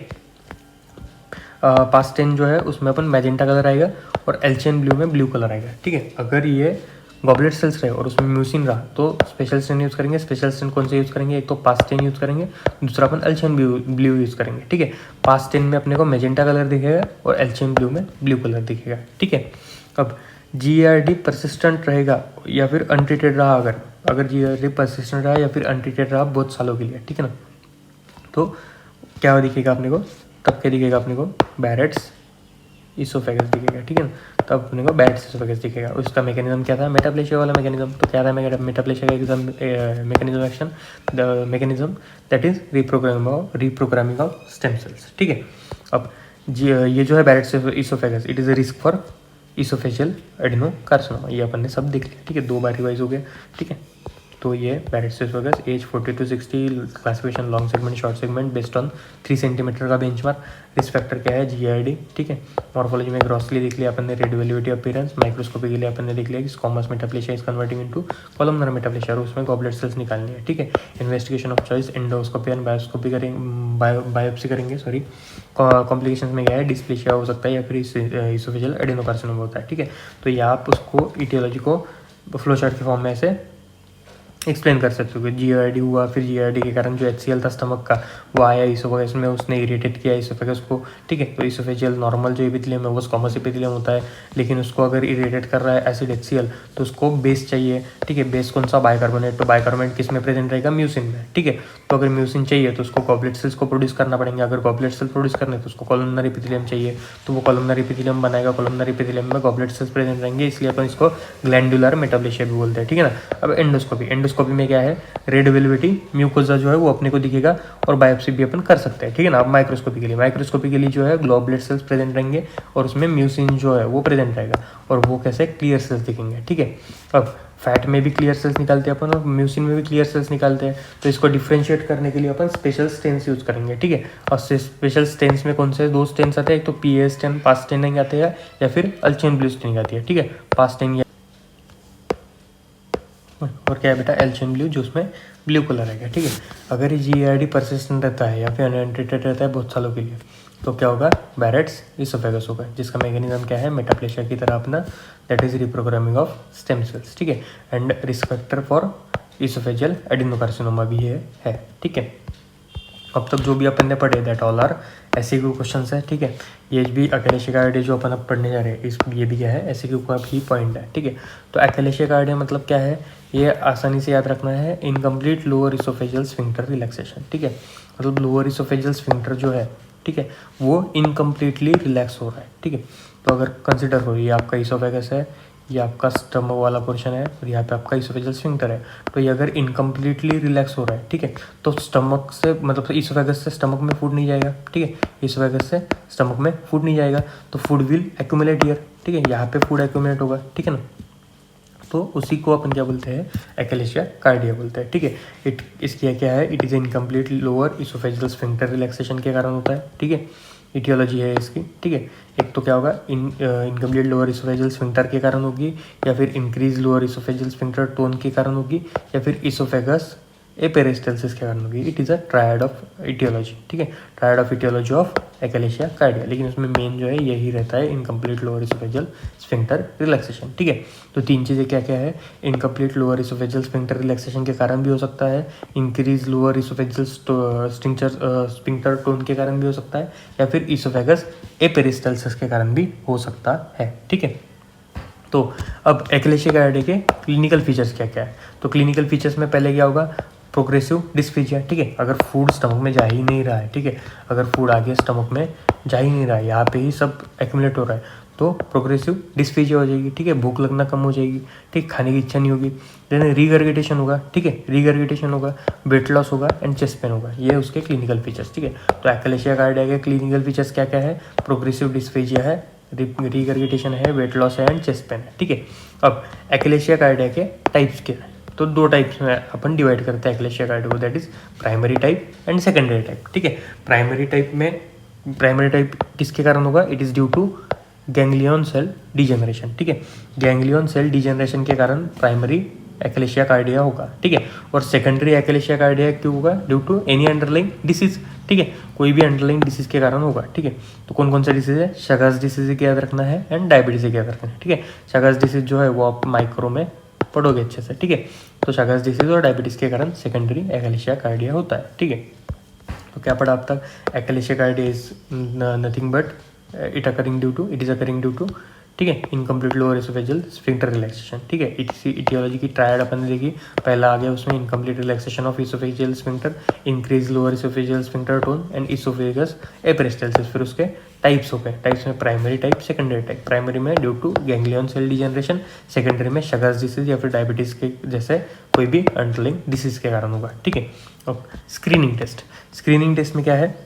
पास स्टेन जो है उसमें अपन मैजेंटा कलर आएगा और एल्चियन ब्लू में ब्लू कलर आएगा, ठीक है। अगर ये गॉबलेट सेल्स रहे और उसमें म्यूसिन रहा तो स्पेशल स्टेन यूज़ करेंगे। स्पेशल स्टेन कौन से यूज़ करेंगे, एक तो पास स्टेन यूज़ करेंगे, दूसरा अपन एल्शियम ब्लू यूज़ करेंगे, ठीक है। पास स्टेन में अपने को मेजेंटा कलर दिखेगा और एल्शियम ब्लू में ब्लू कलर दिखेगा, ठीक है। अब GARD परसिस्टेंट रहेगा या फिर अनट्रीटेड रहा, अगर GARD परसिस्टेंट रहा या फिर अनट्रीटेड रहा बहुत सालों के लिए, ठीक है ना, तो क्या दिखेगा अपने को, तब क्या दिखेगा अपने को, बैरेट्स इसोफेगस दिखेगा, ठीक है ना। तब अपने को बैरेट्स इसोफेगस दिखेगा। उसका मैकेनिज्म क्या था, मेटाप्लेशिया वाला मैकेनिज्म। तो क्या था मेटाप्लेशिया का exam mechanism action, the mechanism that is reprogramming of stem cells, ठीक है। अब ये जो है Barrett's oesophagus, it is a risk for oesophageal adenocarcinoma, ये अपन ने सब देख लिया, ठीक है। 2 बार रिवाइज हो गया, ठीक है। तो ये Barrett's oesophagus, age 40 to 60, classification long segment short segment based on 3 centimetre का बेंचमार्क। रिस्क फैक्टर क्या है, GARD, ठीक है। मॉर्फोलॉजी में ग्रॉसली देख लिया अपन ने, रेडियोवेलिटी अपीयरेंस। माइक्रोस्कोपी के लिए अपन ने देख लिया कि squamous metaplasia is converting into columnar metaplasia और उसमें गॉबलेट सेल्स निकालनी है, ठीक है। Investigation of choice endoscopy and bioscopy करेंगे, बायोप्सी करेंगे, सॉरी। कॉम्प्लिकेशंस में क्या है, डिस्प्लेशिया हो सकता है या फिर इसोफेजियल एडेनोकार्सिनोमा होता है, ठीक है। तो ये आप उसको इटियोलॉजी को फ्लो चार्ट के फॉर्म में ऐसे एक्सप्लेन कर सकते हो कि GARD हुआ, फिर GARD के कारण जो HCl था स्टमक का वो आया इसोफेगस में, उसने इरिटेट किया इसोफेगस को, ठीक है। तो इसोफेजियल नॉर्मल जो एपिथेलियम है वो स्क्वामस एपिथेलियम होता है, लेकिन उसको अगर इरिटेट कर रहा है एसिड HCl तो उसको बेस चाहिए, ठीक है। बेस कौन सा, बाइकार्बोनेट। तो बाइकार्बोनेट किस में प्रेजेंट रहेगा, म्यूसिन में, ठीक है। तो अगर म्यूसिन चाहिए तो उसको गॉबलेट सेल्स को प्रोड्यूस करना पड़ेंगे। अगर गॉबलेट सेल्स प्रोड्यूस करने तो उसको कॉलमनर एपिथेलियम चाहिए, तो वो कॉलमनर एपिथेलियम बनाएगा। कॉलमनर एपिथेलियम में गॉबलेट सेल्स प्रेजेंट रहेंगे, इसलिए अपन इसको ग्लैंडुलर मेटाप्लेशिया भी बोलते हैं, ठीक है ना। अब एंडोस्कोपी में क्या है, रेडियोवेलिटी म्यूकोजा जो है वो अपने को दिखेगा और बायोप्सी भी अपन कर सकते हैं, ठीक है ना। अब माइक्रोस्कोपी के लिए जो है ग्लोबुलेट सेल्स प्रेजेंट रहेंगे और उसमें म्यूसिन जो है वो प्रेजेंट रहेगा और वो कैसे क्लियर सेल्स दिखेंगे, ठीक है। अब फैट में भी क्लियर सेल्स निकालते हैं अपन और म्यूसिन में भी क्लियर सेल्स निकालते हैं। तो इसको डिफ्रेंशिएट करने के लिए अपन स्पेशल स्टेन्स यूज करेंगे, ठीक है। और स्पेशल स्टेन्स में कौन से 2 स्टेन्स आते हैं, एक तो PA स्टेन, पास स्टेन आते हैं, या फिर एल्शियम ब्लू स्टेन आती है, ठीक है। पास स्टेन और क्या है बेटा, एल्शियम ब्लू जो उसमें ब्लू कलर रहेगा, ठीक है। अगर ये GARD परसिस्टेंट रहता है या फिर अनट्रीटेड रहता है बहुत सालों के लिए तो क्या होगा, बैरेट्स इसोफेगस होगा, जिसका मैकेनिज्म क्या है, मेटाप्लेशिया की तरह अपना, that is reprogramming of stem cells, ठीक है। And risk factor for oesophageal adenocarcinoma भी है, ठीक है। अब तक जो भी अपन ने पढ़े that all are SAQ question है, ठीक है। ये भी अकेलेशिया कार्डिया जो अपन अब पढ़ने जा रहे हैं, ये भी क्या है, SAQ का भी पॉइंट है, ठीक है। तो अकेलेशिया कार्डिया मतलब क्या है, ये आसानी से याद रखना है, incomplete lower oesophageal sphincter relaxation, ठीक है। मतलब लोअर इसोफेजियल स्फिंक्टर जो है, ठीक है, वो इनकम्प्लीटली रिलैक्स हो रहा है, ठीक है। तो अगर कंसिडर करो ये आपका इसोफेगस है, ये आपका स्टमक वाला पोर्शन है और यहाँ पे आपका इसोफेजियल स्फिंक्टर है, तो ये अगर इनकम्प्लीटली रिलैक्स हो रहा है, ठीक है, तो स्टमक से मतलब इसोफेगस से स्टमक में फूड नहीं जाएगा, ठीक है। इसोफेगस से स्टमक में फूड नहीं जाएगा तो फूड विल एक्यूमुलेट हियर, ठीक है। यहाँ पे फूड एक्यूमुलेट होगा, ठीक है ना। तो उसी को अपन क्या बोलते हैं, अकेलेशिया कार्डिया बोलते हैं, ठीक है। इसलिए क्या है, it is incomplete lower oesophageal sphincter relaxation के कारण होता है, ठीक है। इटियोलॉजी है इसकी, ठीक है। एक तो क्या होगा, इनकम्प्लीट लोअर इसोफेजियल स्फिंक्टर के कारण होगी, या फिर increase lower oesophageal sphincter tone के कारण होगी, या फिर इसोफेगस एपेरिस्टल्सिस के कारण होगी। It is a triad of aetiology, ठीक है। Triad of aetiology of achalasia cardia, लेकिन उसमें मेन जो है यही रहता है, incomplete lower oesophageal sphincter relaxation, ठीक है। तो 3 चीज़ें क्या क्या है, incomplete lower oesophageal sphincter relaxation के कारण भी हो सकता है, increase lower oesophageal sphincter tone के कारण भी हो सकता है, या फिर इसोफेगस एपेरिस्टल्सिस के कारण भी हो सकता है, ठीक है। तो अब अकेलेशिया कार्डिया के क्लिनिकल फीचर्स क्या क्या है, तो क्लिनिकल फीचर्स में पहले क्या होगा, प्रोग्रेसिव डिस्फेजिया, ठीक है। अगर फूड स्टमक में जा ही नहीं रहा है, ठीक है, अगर फूड आगे स्टमक में जा ही नहीं रहा है, यहाँ पे ही सब एक्यूमुलेट हो रहा है, तो प्रोग्रेसिव डिस्फेजिया हो जाएगी, ठीक है। भूख लगना कम हो जाएगी, ठीक, खाने की इच्छा नहीं होगी। देन रीगर्गिटेशन होगा, ठीक है, रीगर्गिटेशन होगा, वेट लॉस होगा एंड चेस्ट पेन होगा, ये उसके क्लिनिकल फीचर्स, ठीक है। तो अकेलेशिया कार्डिया के क्लिनिकल फीचर्स क्या क्या है, प्रोग्रेसिव डिस्फेजिया है, रीगर्गिटेशन है, वेट लॉस है एंड चेस्ट पेन है, ठीक है। अब अकेलेशिया कार्डिया के टाइप्स क्या है, तो 2 टाइप्स में अपन डिवाइड करते हैं अकेलेशिया कार्डिया को, that is primary type and secondary type, ठीक है। प्राइमरी टाइप किसके कारण होगा, it is due to ganglion cell degeneration, ठीक है। गैंग्लियन सेल डिजेनरेशन के कारण प्राइमरी अकेलेशिया कार्डिया होगा, ठीक है। और सेकेंडरी अकेलेशिया कार्डिया क्यों होगा, due to any underlying disease, ठीक है, कोई भी अंडरलाइंग डिसीज के कारण होगा, ठीक है। तो कौन कौन सा डिसीज है, शगास डिसीज याद रखना है एंड डायबिटीज याद रखना है, ठीक है। शगास डिसीज जो है वो आप माइक्रो में पढ़ोगे अच्छे से, ठीक है। तो शागार्स डिसीज और डायबिटीज़ के कारण सेकेंडरी एक्लेशिया कार्डिया होता है, ठीक है। तो क्या पढ़ा अब तक? Achalasia cardia is nothing but it is occurring due to, ठीक है, incomplete lower oesophageal sphincter relaxation, ठीक है। इटियोलॉजी की ट्रायड अपन ने देखी, पहला आ गया उसमें incomplete relaxation of oesophageal sphincter, increase lower oesophageal sphincter tone and oesophagus aperistalsis. फिर उसके टाइप्स हो गए, टाइप्स में primary type, secondary type. Primary में due to ganglion cell degeneration, secondary में शगर्स डिसीज या फिर डायबिटीज़ के जैसे कोई भी अंडरलाइंग डिसीज के कारण होगा, ठीक है। और स्क्रीनिंग टेस्ट में क्या है,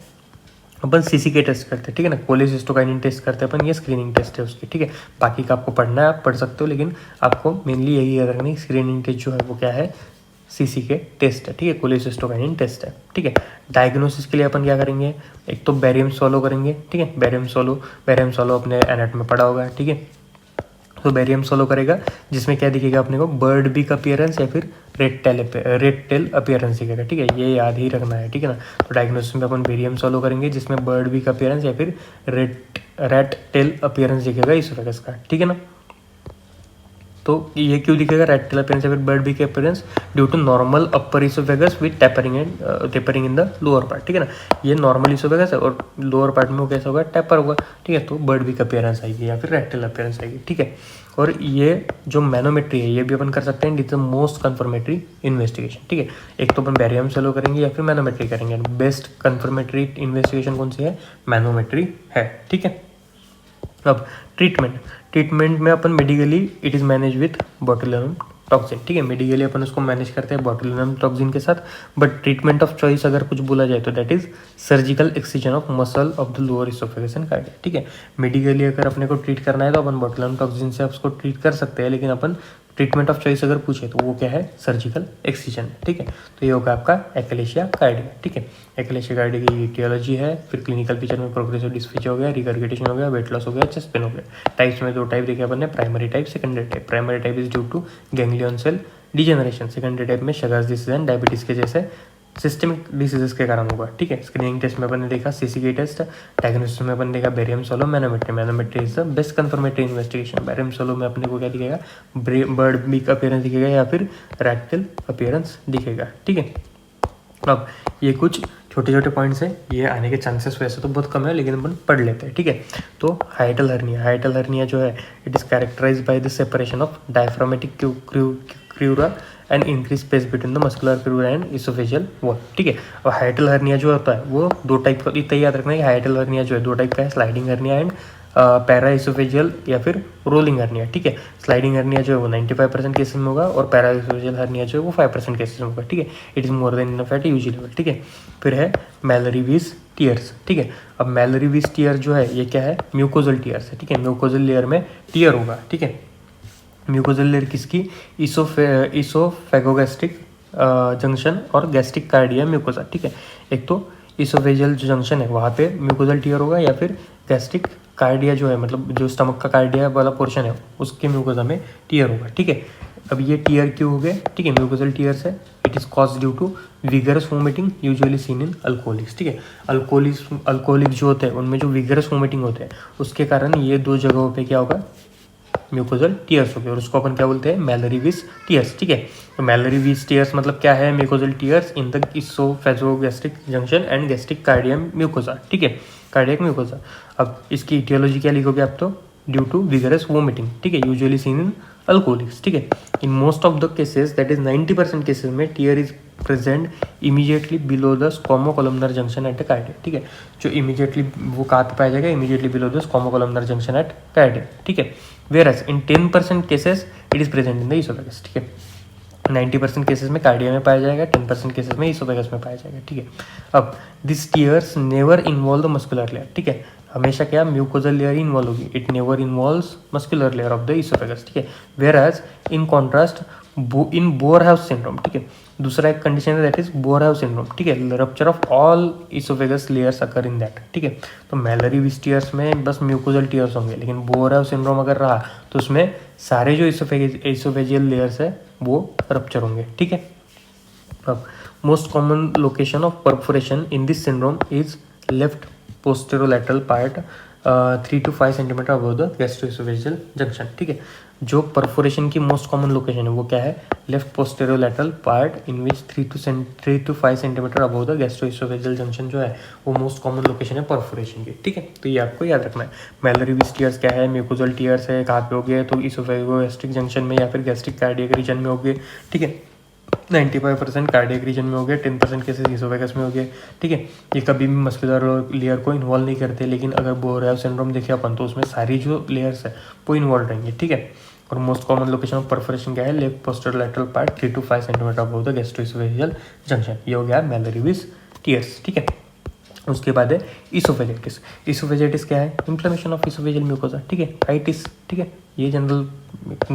अपन सीसीके टेस्ट करते हैं, ठीक है ना, कोलेसिस्टोकाइनिन टेस्ट करते हैं अपन, ये स्क्रीनिंग टेस्ट है उसकी, ठीक है। बाकी का आपको पढ़ना है, आप पढ़ सकते हो, लेकिन आपको मेनली यही याद रखना है, स्क्रीनिंग टेस्ट जो है वो क्या है, सीसीके टेस्ट है, ठीक है, कोलेसिस्टोकाइनिन टेस्ट है, ठीक है। डायग्नोसिस के लिए अपन क्या करेंगे, एक तो बैरियम सोलो करेंगे, ठीक है। बैरियम सोलो अपने एनाट में पढ़ा होगा, ठीक है। तो बैरियम सोलो करेगा जिसमें क्या दिखेगा अपने को, बर्ड बीक अपीयरेंस या फिर रेड टेल अपीयरेंस दिखेगा, ठीक है, ये याद ही रखना है, ठीक है ना। तो डायग्नोसिस में अपन बैरियम सोलो करेंगे जिसमें बर्ड बीक अपीयरेंस या फिर रेड टेल अपीयरेंस दिखेगा इसोफेगस का, ठीक है ना। तो ये क्यों दिखेगा रेड टेल अपीयरेंस या फिर bird beak appearance, due to normal upper oesophagus with tapering in the lower part, ठीक है ना। ये नॉर्मल इसोफेगस है और लोअर पार्ट में वो कैसा होगा, टेपर होगा, ठीक है। तो बर्ड बीक अपीयरेंस आएगी या फिर रेड टेल अपीयरेंस आएगी, ठीक है। और ये जो मैनोमेट्री है ये भी अपन कर सकते हैं, it is the most confirmatory investigation, ठीक है। एक तो अपन बैरियम सोलो करेंगे या फिर मैनोमेट्री करेंगे, बेस्ट कन्फर्मेटरी इन्वेस्टिगेशन कौन सी है, मैनोमेट्री है, ठीक है। अब ट्रीटमेंट में अपन medically it is manage with botulinum toxin, ठीक है। मेडिकली अपन उसको मैनेज करते हैं बोटुलिनम टॉक्सिन के साथ, बट ट्रीटमेंट ऑफ चॉइस अगर कुछ बोला जाए तो that is surgical excision of muscle of the lower oesophagus and cardia, ठीक है। मेडिकली अगर अपने को ट्रीट करना है तो अपन बोटुलिनम टॉक्सिन से उसको ट्रीट कर सकते हैं, लेकिन अपन ट्रीटमेंट ऑफ चॉइस अगर पूछे तो वो क्या है, सर्जिकल एक्सिजन, ठीक है। तो ये होगा आपका एक्लेशिया कार्डिया, ठीक है। एक्लेशिया कार्डिया की इटियोलॉजी है, फिर क्लिनिकल पिक्चर में प्रोग्रेसिव डिस्फीजिया हो गया, रिगर्गिटेशन हो गया, वेट लॉस हो गया, चेस्ट पेन हो गया। टाइप्स में दो टाइप देखे अपन ने, primary type, secondary type. Primary type is due to ganglion cell degeneration, secondary type में शगर्स डिसीज एंड डायबिटीज़ के जैसे सिस्टमिक डिसीजेस के कारण होगा, ठीक है। स्क्रीनिंग टेस्ट में अपन ने देखा सीसीके टेस्ट, डायग्नोसिस में अपन ने देखा barium solo, manometry is the best confirmatory investigation. Barium solo में अपने को क्या दिखेगा, बर्ड बीक अपीयरेंस दिखेगा या फिर रेड टेल अपीयरेंस दिखेगा, ठीक है। अब ये कुछ छोटे छोटे पॉइंट्स हैं, ये आने के चांसेस वैसे तो बहुत कम है, लेकिन अपन पढ़ लेते हैं, ठीक है। तो हाइटल हर्निया जो है it is characterized by the separation of diaphragmatic crura and increase space between the muscular crura and oesophageal wall, ठीक है। और हाइटल हर्निया जो होता है वो दो टाइप का, इतना याद रखना है कि हाइटल हर्निया जो है दो टाइप का है, sliding hernia and para oesophageal या फिर रोलिंग हर्निया, ठीक है। स्लाइडिंग हर्निया जो है वो 95% केसेस में होगा और पैरा इसोफेजियल हर्निया जो है वो 5% केसेस में होगा, ठीक है। It is more than enough at UG level, ठीक है। फिर है मैलरीवीज टीयर्स, ठीक है। अब मैलरीवीज टीयर जो है ये क्या है, म्यूकोजल टीयर्स है, ठीक है। म्यूकोजल लेयर में टीयर होगा, ठीक है। म्यूकोजल लेयर किसकी, इसोफेगोगैस्ट्रिक जंक्शन और गैस्ट्रिक कार्डिया म्यूकोजा, ठीक है। एक तो इसोफेजियल जो जंक्शन है वहाँ पे म्यूकोजल टीयर होगा या फिर गैस्ट्रिक कार्डिया जो है मतलब जो स्टमक का कार्डिया वाला पोर्शन है उसके म्यूकोजा में टीयर होगा, ठीक है। अब ये टीयर क्यों हो गए, ठीक है, म्यूकोजल टीयर्स है, it is cause due to vigorous vomiting usually seen in alcoholics, ठीक है। अल्कोहलिक जो होते हैं उनमें जो विगरस वोमिटिंग होते हैं उसके कारण ये दो जगहों पे क्या होगा, म्यूकोजल टीयर्स हो गए और उसको अपन क्या बोलते हैं, मैलरीवीज टीयर्स, ठीक है। तो मैलरीवीज टीयर्स मतलब क्या है, mucosal tears in the oesophagogastric junction and gastric cardium mucosa, ठीक है, कार्डियक म्यूकोजा। अब इसकी इटियोलॉजी क्या लिखोगे आप, तो ड्यू टू विगरस वोमिटिंग, ठीक है, यूजुअली सीन इन अल्कोहलिक्स, ठीक है। In most of the cases that is 90% cases में tear is present immediately below the squamocolumnar junction at the cardia, ठीक है। जो इमीडिएटली वो कहाँ पे पाया जाएगा, immediately below the squamocolumnar junction at cardia, ठीक है। Whereas in 10% cases it is present in the oesophagus, ठीक है। 90% केसेस में कार्डिया में पाया जाएगा, 10% केसेस में इसोफेगस में पाया जाएगा, ठीक है। अब this tears never involve the muscular layer, ठीक है, हमेशा क्या म्यूकोजल लेयर ही इन्वॉल्व होगी, it never involves muscular layer of the oesophagus, ठीक है। Whereas in contrast in Boerhaave syndrome, ठीक है, दूसरा एक कंडीशन है दैट इज बोरहाउस सिंड्रोम, ठीक है, rupture of all oesophagus layers occur in that, ठीक है। तो मैलरीवीज टीयर्स में बस म्यूकोजल टीयर्स होंगे, लेकिन बोरहाउस सिंड्रोम अगर रहा तो उसमें सारे जो इसोफेजियल लेयर्स है वो रप्चर होंगे, ठीक है। अब most common location of perforation in this syndrome is left posterolateral part 3 to 5 centimetre above the gastro-oesophageal junction, ठीक है। जो परफोरेशन की मोस्ट कॉमन लोकेशन है वो क्या है, left posterior lateral part in which 3 to 5 centimetre above the gastro-oesophageal junction जो है वो मोस्ट कॉमन लोकेशन है परफोरेशन की, ठीक है। तो ये आपको याद रखना है। मैलरीविस टीयर्स क्या है, म्यूकोजल टीयर्स है, कहाँ पे हो गए, तो इसोफेगोगैस्ट्रिक जंक्शन में या फिर गैस्ट्रिक कार्डियक रीजन में हो गए, ठीक है। 95% कार्डियक रीजन में हो गए, 10% केसेस इसोफेगस में हो गए, ठीक है। ये कभी भी मस्कुलर लेयर को इन्वॉल्व नहीं करते, लेकिन अगर बोरेव सिंड्रोम देखे अपन तो उसमें सारी जो लेयर्स है वो इन्वॉल्व रहेंगे, ठीक है। और most common location of perforation क्या है, left posterior lateral part 3 to 5 centimetre above the gastro-oesophageal junction. ये हो गया मैलरीविस टीयर्स, ठीक है। उसके बाद है इसोफेजाइटिस। इसोफेजाइटिस क्या है, इन्फ्लेमेशन ऑफ इसोफेजियल म्यूकोसा, ठीक है। आइटिस, ठीक है, ये जनरल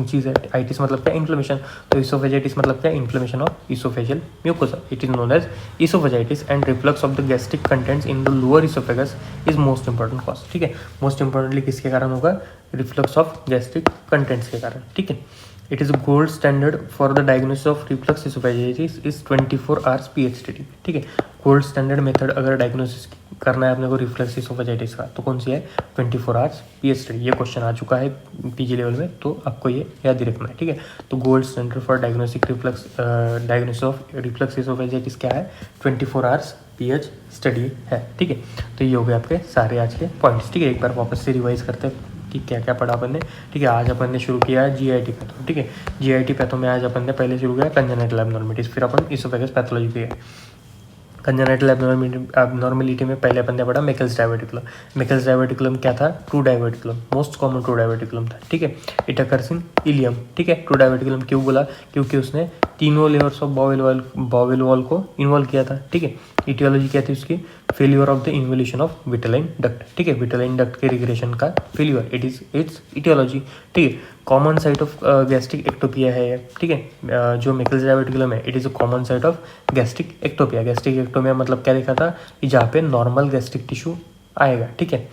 चीज़ है। आइटिस मतलब क्या, इन्फ्लेमेशन। तो इसोफेजाइटिस मतलब क्या, inflammation of oesophageal mucosa. It is known as oesophagitis and reflux of the gastric contents in the lower oesophagus is most important cause, ठीक है। मोस्ट इंपॉर्टेंटली किसके कारण होगा, रिफ्लक्स ऑफ गैस्ट्रिक कंटेंट्स के कारण, ठीक है। It is gold standard for the diagnosis of reflux oesophagitis is 24 hours PHTT, ठीक है। गोल्ड स्टैंडर्ड मेथड अगर डायग्नोसिस करना है अपने को रिफ्लक्स इसोफेजाइटिस का तो कौन सी है, 24 आवर्स PHTT। ये क्वेश्चन आ चुका है PG लेवल में, तो आपको ये याद ही रखना है, ठीक है। तो gold standard for diagnosis of reflux oesophagitis क्या है, 24 आवर्स PHTT है, ठीक है। तो ये हो गए आपके सारे आज के पॉइंट्स, ठीक है। एक बार वापस से रिवाइज करते हैं कि क्या क्या पढ़ा अपन ने, ठीक है। आज अपन ने शुरू किया है GIT पैथो, ठीक है। GIT पैथो में आज अपन ने पहले शुरू किया कंजेनिटल एब्नॉर्मलिटीज, फिर अपन इसोफेगस पैथोलॉजी पे है। कंजेनिटल एब्नॉर्मलिटी में पहले अपन ने पढ़ा मेकल्स डायवर्टिकुलम। मेकल्स डायवर्टिकुलम क्या था, true diverticulum, most common true diverticulum था, ठीक है। इट अकर्स इन इलियम, ठीक है। ट्रू डायवर्टिकुलम क्यों बोला, क्योंकि उसने तीनों लेयर्स ऑफ बॉवेल वॉल को इन्वॉल्व किया था, ठीक है। इटियोलॉजी क्या थी उसकी, failure of the involution of vitelline duct, ठीक है। विटेलाइन डक्ट के रिग्रेशन का फेल्यूर, इट्स इटियोलॉजी, ठीक है। Common site of gastric ectopia है, ठीक है। जो मेकल्स डायवर्टिकुलम है it is a common site of gastric ectopia. Gastric ectopia मतलब क्या देखा था कि जहाँ पे नॉर्मल गैस्ट्रिक टिश्यू आएगा, ठीक है।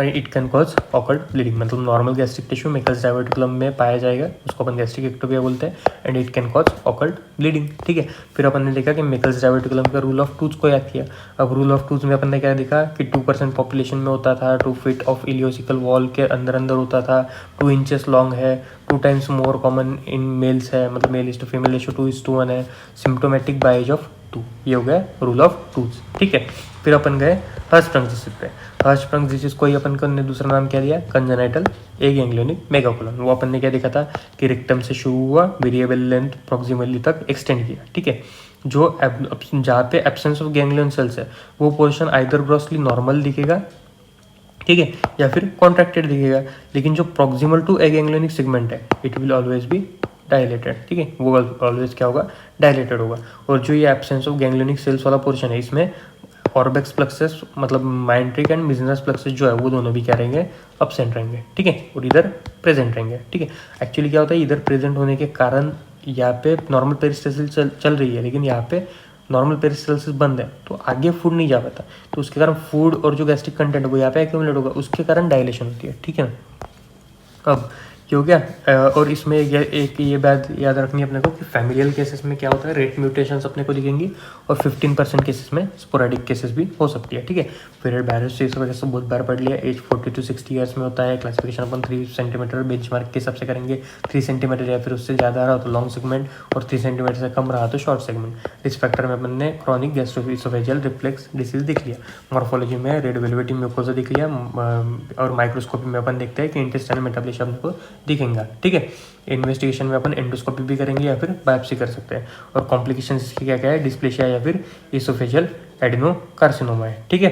It can cause occult bleeding, मतलब normal gastric tissue Meckel's diverticulum में पाया जाएगा, उसको अपन गैस्ट्रिक एक्टोपिया बोलते हैं, and it can cause occult bleeding, ठीक है। फिर अपन ने देखा कि मेकल्स डायवर्टिकुलम का रूल ऑफ टूथ को याद किया। अब रूल ऑफ टूथ में अपन ने क्या देखा कि 2% पॉपुलेशन में होता था, 2 फीट ऑफ इलियोसिकल वॉल के अंदर होता था, 2 इंचेस लॉन्ग है, 2 times more common in males है, मतलब male is to female ratio 2:1 है, सिम्टोमेटिक बाय एज ऑफ 2। ये हो गया रूल ऑफ टूथ, ठीक है। फिर अपन गए हर्ट्सस्प्रंग डिसीज पे। हर्ट्सस्प्रंग डिसीज को ही अपन को ने दूसरा नाम क्या दिया, कंजेनाइटल ए गैंग्लियोनिक मेगाकोलन। वो अपन ने क्या देखा था कि रिक्टम से शुरू हुआ, वेरिएबल लेंथ प्रॉक्सिमली तक एक्सटेंड किया, ठीक है। जो जहाँ पे एब्सेंस ऑफ गैंग्लियन सेल्स है वो पोर्शन आइदर ग्रॉसली नॉर्मल दिखेगा, ठीक है, या फिर कॉन्ट्रैक्टेड दिखेगा, लेकिन जो proximal to aganglionic segment है it will always be dilated, ठीक है। वो ऑलवेज क्या होगा, डायलेटेड होगा। और जो ये एब्सेंस ऑफ गैंग्लियोनिक सेल्स वाला पोर्शन है इसमें ऑर्बेक्स प्लेक्सस मतलब माइंट्रिक एंड मिजनस प्लेक्सस जो है वो दोनों भी क्या रहेंगे, एब्सेंट रहेंगे, ठीक है, और इधर प्रेजेंट रहेंगे, ठीक है। एक्चुअली क्या होता है, इधर प्रेजेंट होने के कारण यहाँ पे नॉर्मल पेरिस्टल्सिस चल रही है, लेकिन यहाँ पे नॉर्मल पेरिस्टल्सिस बंद है, तो आगे फूड नहीं जा पाता, तो उसके कारण फूड और जो गैस्ट्रिक कंटेंट है वो यहाँ पे एक्यूमुलेट होगा, उसके कारण डायलेशन होती है, ठीक है ना। अब ये हो गया। और इसमें एक ये बात याद रखनी है अपने को कि फैमिलियल केसेस में क्या होता है, रेट म्यूटेशंस अपने को दिखेंगी, और 15% केसेस में स्पोरेडिक केसेस भी हो सकती है, ठीक है। पीरियड बैरियर्स इस वजह से बहुत बार पढ़ लिया। एज 40 to 60 ईयर्स में होता है। क्लासिफिकेशन अपन 3 सेंटीमीटर बेंचमार्क के हिसाब से करेंगे। 3 सेंटीमीटर या फिर उससे ज़्यादा रहा तो लॉन्ग सेगमेंट, और 3 सेंटीमीटर से कम रहा तो शॉर्ट सेगमेंट। इस फैक्टर में अपन ने क्रॉनिक गैस्ट्रोइसोफेजियल रिफ्लेक्स डिसीज दिख लिया। मॉर्फोलॉजी में रेड वेलवेटी म्यूकोसा दिख लिया, और माइक्रोस्कोपी में अपन देखते हैं कि इंटेस्टाइनल मेटाबॉलिज्म अपने को दिखेगा, ठीक है। इन्वेस्टिगेशन में अपन एंडोस्कोपी भी करेंगे या फिर बायोप्सी कर सकते हैं। और कॉम्प्लिकेशन इसकी क्या क्या है, डिस्प्लेशिया या फिर इसोफेजियल एडेनोकार्सिनोमा है, ठीक है।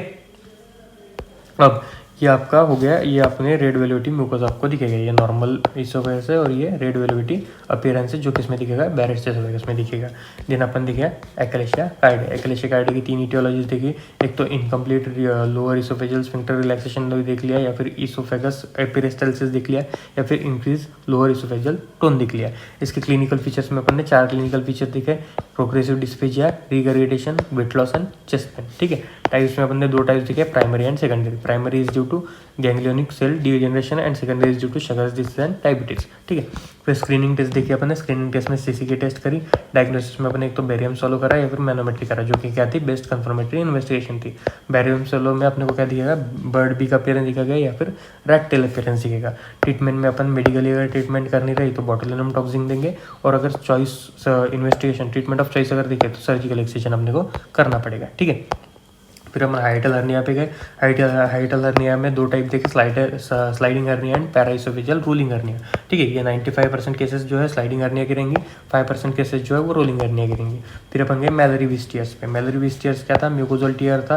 अब ये आपका हो गया, ये आपने रेड वेलवेटी म्यूकोसा आपको दिखेगा, ये नॉर्मल इसोफेगस है, और ये रेड वेलवेटी अपीयरेंस है जो किस में दिखेगा, बैरेट्स इसोफेगस में दिखेगा। दिन अपन दिखेगा एक्लेशिया कार्डिया। एक्लेशिया कार्डिया की 3 इटियोलॉजीज देखी, एक तो incomplete lower oesophageal sphincter relaxation देख लिया, या फिर इसोफेगस पेरिस्टल्सिस दिख लिया, या फिर इंक्रीज लोअर इसोफेजियल टोन दिख लिया। इसके क्लिनिकल फीचर्स में अपन ने 4 क्लिनिकल फीचर दिखे, progressive dysphagia, regurgitation, weight loss and chest pain, ठीक है। टाइप्स में अपन ने 2 टाइप्स दिखे, primary and secondary. Primary is due to ganglionic cell degeneration and secondary due to sugar disease and diabetes. ठीक है, फिर स्क्रीनिंग टेस्ट देखिए अपन ने, स्क्रीनिंग टेस्ट में सीसीके टेस्ट करी, डायग्नोसिस में अपने एक तो बेरियम सोलो करा या फिर मैनोमेट्री करा, जो कि क्या थी, बेस्ट कंफर्मेटरी इन्वेस्टिगेशन थी। बेरियम सोलो में अपने को क्या दिखेगा, बर्ड बी का अपीयरेंस दिखेगा या फिर रैट टेल अपीयरेंस दिखेगा। ट्रीटमेंट में अपन मेडिकली अगर ट्रीटमेंट करनी रही तो बॉटुलिनम टॉक्सिन देंगे, और अगर choice investigation treatment of choice अगर दिखे तो सर्जिकल एक्सिजन अपने को करना पड़ेगा। ठीक है, फिर हम हाइटल हर्निया पे गए। हाइटल हर्निया में दो टाइप देखे, sliding hernia and paraoesophageal rolling hernia. ठीक है, ये 95% केसेस जो है स्लाइडिंग हर्निया की रहेंगी, 5% केसेस जो है वो रोलिंग हर्निया की रहेंगी। फिर अपन गए मैलरी विस्टियर्स पे। मैलरी विस्टियर्स क्या था, म्यूकोजल टीयर था,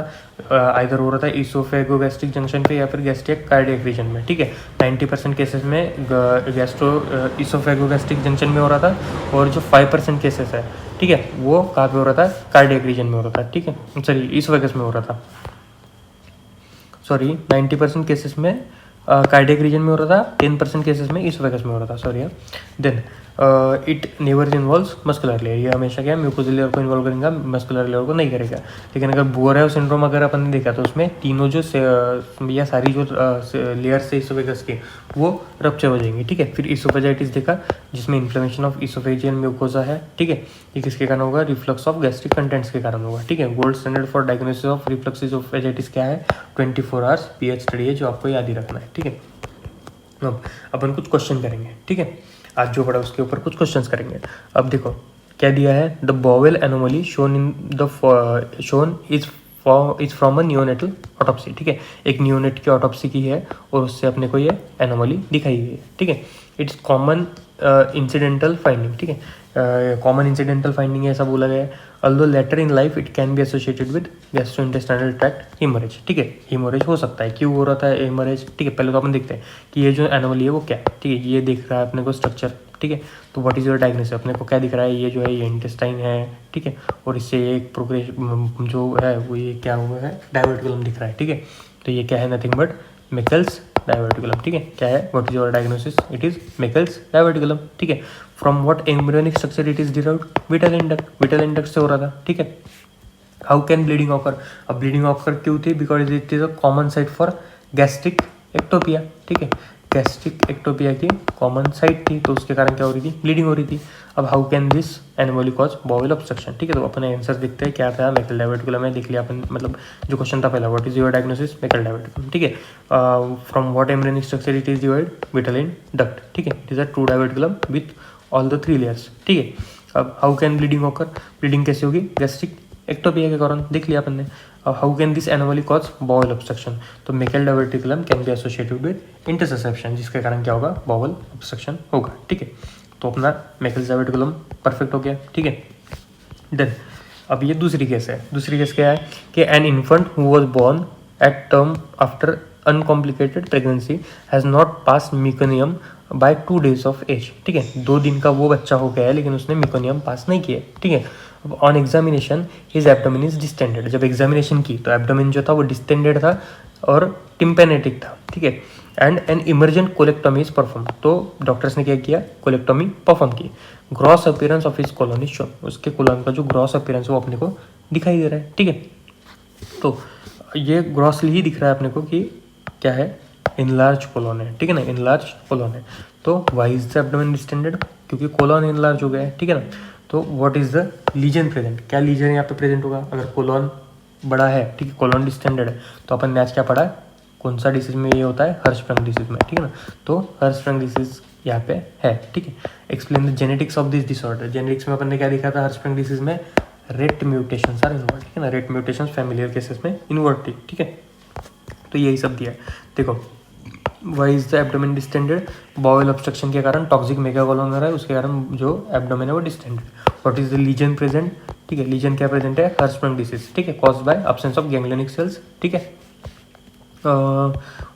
आइदर हो रहा था इसोफेगोगैस्ट्रिक जंक्शन पे या फिर गैस्ट्रिक कार्डियक रीजन में। ठीक है, 90% केसेस में गैस्ट्रो इसोफेगोगैस्ट्रिक जंक्शन में हो रहा था, और जो 5% केसेस है, ठीक है, वो कहाँ पे हो रहा था, कार्डियक रीजन में हो रहा था। ठीक है, सॉरी इसोफेगस में हो रहा था, सॉरी 90% केसेस में कार्डियक रीजन में हो रहा था, 10% केसेस में इसोफेगस में हो रहा था, sorry. Then it never involves muscular layer, ये हमेशा क्या म्यूकोजल लेयर को इन्वॉल्व करेगा, मस्कुलर लेयर को नहीं करेगा। लेकिन अगर बोरेव सिंड्रोम अगर अपन ने देखा तो उसमें तीनों जो या सारी जो लेयर्स से इसोफेगस के वो रप्चर हो जाएंगे। ठीक है, फिर इसोफेजाइटिस देखा, जिसमें इन्फ्लेमेशन ऑफ इसोफेजियल म्यूकोजा है। ठीक है, ये किसके कारण होगा, रिफ्लक्स ऑफ गैस्ट्रिक कंटेंट्स के कारण होगा। ठीक है, gold standard for diagnosis of reflux oesophagitis क्या है, 24 आवर्स पीएच स्टडी है, जो आपको याद ही रखना है। ठीक है, अब अपन कुछ क्वेश्चन करेंगे। ठीक है, आज जो पढ़ा उसके ऊपर कुछ क्वेश्चंस करेंगे। अब देखो क्या दिया है, the bowel anomaly shown in the shown is from a neonatal autopsy. ठीक है, एक नियोनेट की ऑटोप्सी की है और उससे अपने को ये एनोमली दिखाई गई है। ठीक है, इट्स कॉमन इंसिडेंटल फाइंडिंग। ठीक है, कॉमन इंसिडेंटल फाइंडिंग है ऐसा बोला गया है। Although later in life it can be associated with gastrointestinal tract haemorrhage. ठीक है, हेमोरेज हो सकता है, क्यों हो रहा था हेमोरेज। ठीक है, पहले तो अपन देखते हैं कि ये जो एनोमली है वो क्या है। ठीक है, ये दिख रहा है अपने को स्ट्रक्चर। ठीक है, तो व्हाट इज योर डायग्नोसिस, अपने को क्या दिख रहा है, ये जो है ये इंटेस्टाइन है। ठीक है, और इससे एक प्रोग्रेस जो है वो ये क्या हुआ है, डायवर्टिकुलम दिख रहा है। ठीक है, तो ये क्या है, नथिंग बट मेकल्स डायवर्टिकुलम। ठीक है, क्या है, what is your diagnosis, it is मेकल्स diverticulum. ठीक है, from what embryonic structure it is derived, whittle induct, whittle induct से हो रहा था। ठीक है, हाउ कैन ब्लीडिंग ऑकर, अब ब्लीडिंग ऑकर क्यों थी, because it is a common site for gastric ectopia. ठीक है, गैस्ट्रिक एक्टोपिया की कॉमन साइट थी, तो उसके कारण क्या हो रही थी, ब्लीडिंग हो रही थी। अब how can this anomaly cause bowel obstruction. ठीक है, तो अपने आंसर देखते हैं क्या था, मेकल डायवर्टिकुलम है, देख लिया अपन, मतलब जो क्वेश्चन था पहला, what is your diagnosis, मेकल diverticulum. ठीक है, from what embryonic structure it is divide, whittle in duct. ठीक है, it is a true diverticulum with all the 3 layers. ठीक है, अब how can bleeding occur, bleeding कैसे होगी, गैस्ट्रिक एक्टोपिया के कारण, देख लिया अपन ने। अब how can this anomaly cause bowel obstruction, तो Meckel diverticulum can be associated with interception, जिसके कारण क्या होगा, बॉवेल ऑब्स्ट्रक्शन होगा। ठीक है, तो अपना मेकल डायवर्टिकुलम परफेक्ट हो गया। ठीक है, देन अब ये दूसरी केस है। दूसरी केस क्या है कि an infant who was born at term after uncomplicated pregnancy has not pass meconium by 2 days of age. ठीक है, 2 दिन का वो बच्चा हो गया है लेकिन उसने मिकोनियम पास नहीं किया। ठीक है, अब on examination his abdomen is distended, जब एग्जामिनेशन की तो एब्डोमेन जो था वो डिस्टेंडेड था और टिम्पेनेटिक था। ठीक है, and an emergent colectomy is perform, तो डॉक्टर्स ने क्या किया, कोलेक्टोमी परफॉर्म की। Gross appearance of his colon is shown, उसके कोलन का जो ग्रॉस अपीयरेंस वो अपने को दिखाई दे रहा है। ठीक है, तो ये ग्रॉसली ही दिख रहा है अपने को कि क्या है, इनलार्ज कोलन है। ठीक है ना, इनलार्ज कोलन है, तो why is the abdomen distended, क्योंकि कोलन इनलार्ज हो गया है। ठीक है ना, तो what is the lesion present, क्या लीजन यहाँ पे प्रेजेंट होगा, अगर कोलन बड़ा है, ठीक है, कोलन डिस्टेंडेड है, तो अपन ने आज क्या पढ़ा, कौन सा डिसीज में ये होता है, हर्शस्प्रंग डिसीज में। ठीक है ना, तो हर्शस्प्रंग डिसीज यहाँ पे है। ठीक है, explain the genetics of this disorder, genetics में अपन ने क्या लिखा था, हर्शस्प्रंग डिसीज में रेट म्यूटेशंस आर इन्वर्ट। ठीक है ना, रेट म्यूटेशंस फैमिलियर केसेस में इन्वर्ट थी। ठीक है, तो यही सब दिया है। देखो, why is the abdomen distended, bowel obstruction के कारण टॉक्सिक मेगाकोलोन हो रहा है, उसके कारण जो एब्डोमेन है वो distended. What is the lesion present, ठीक है, लीजन क्या प्रेजेंट है, हर्शस्प्रंग डिसीज। ठीक है, caused by absence of ganglionic cells. ठीक है,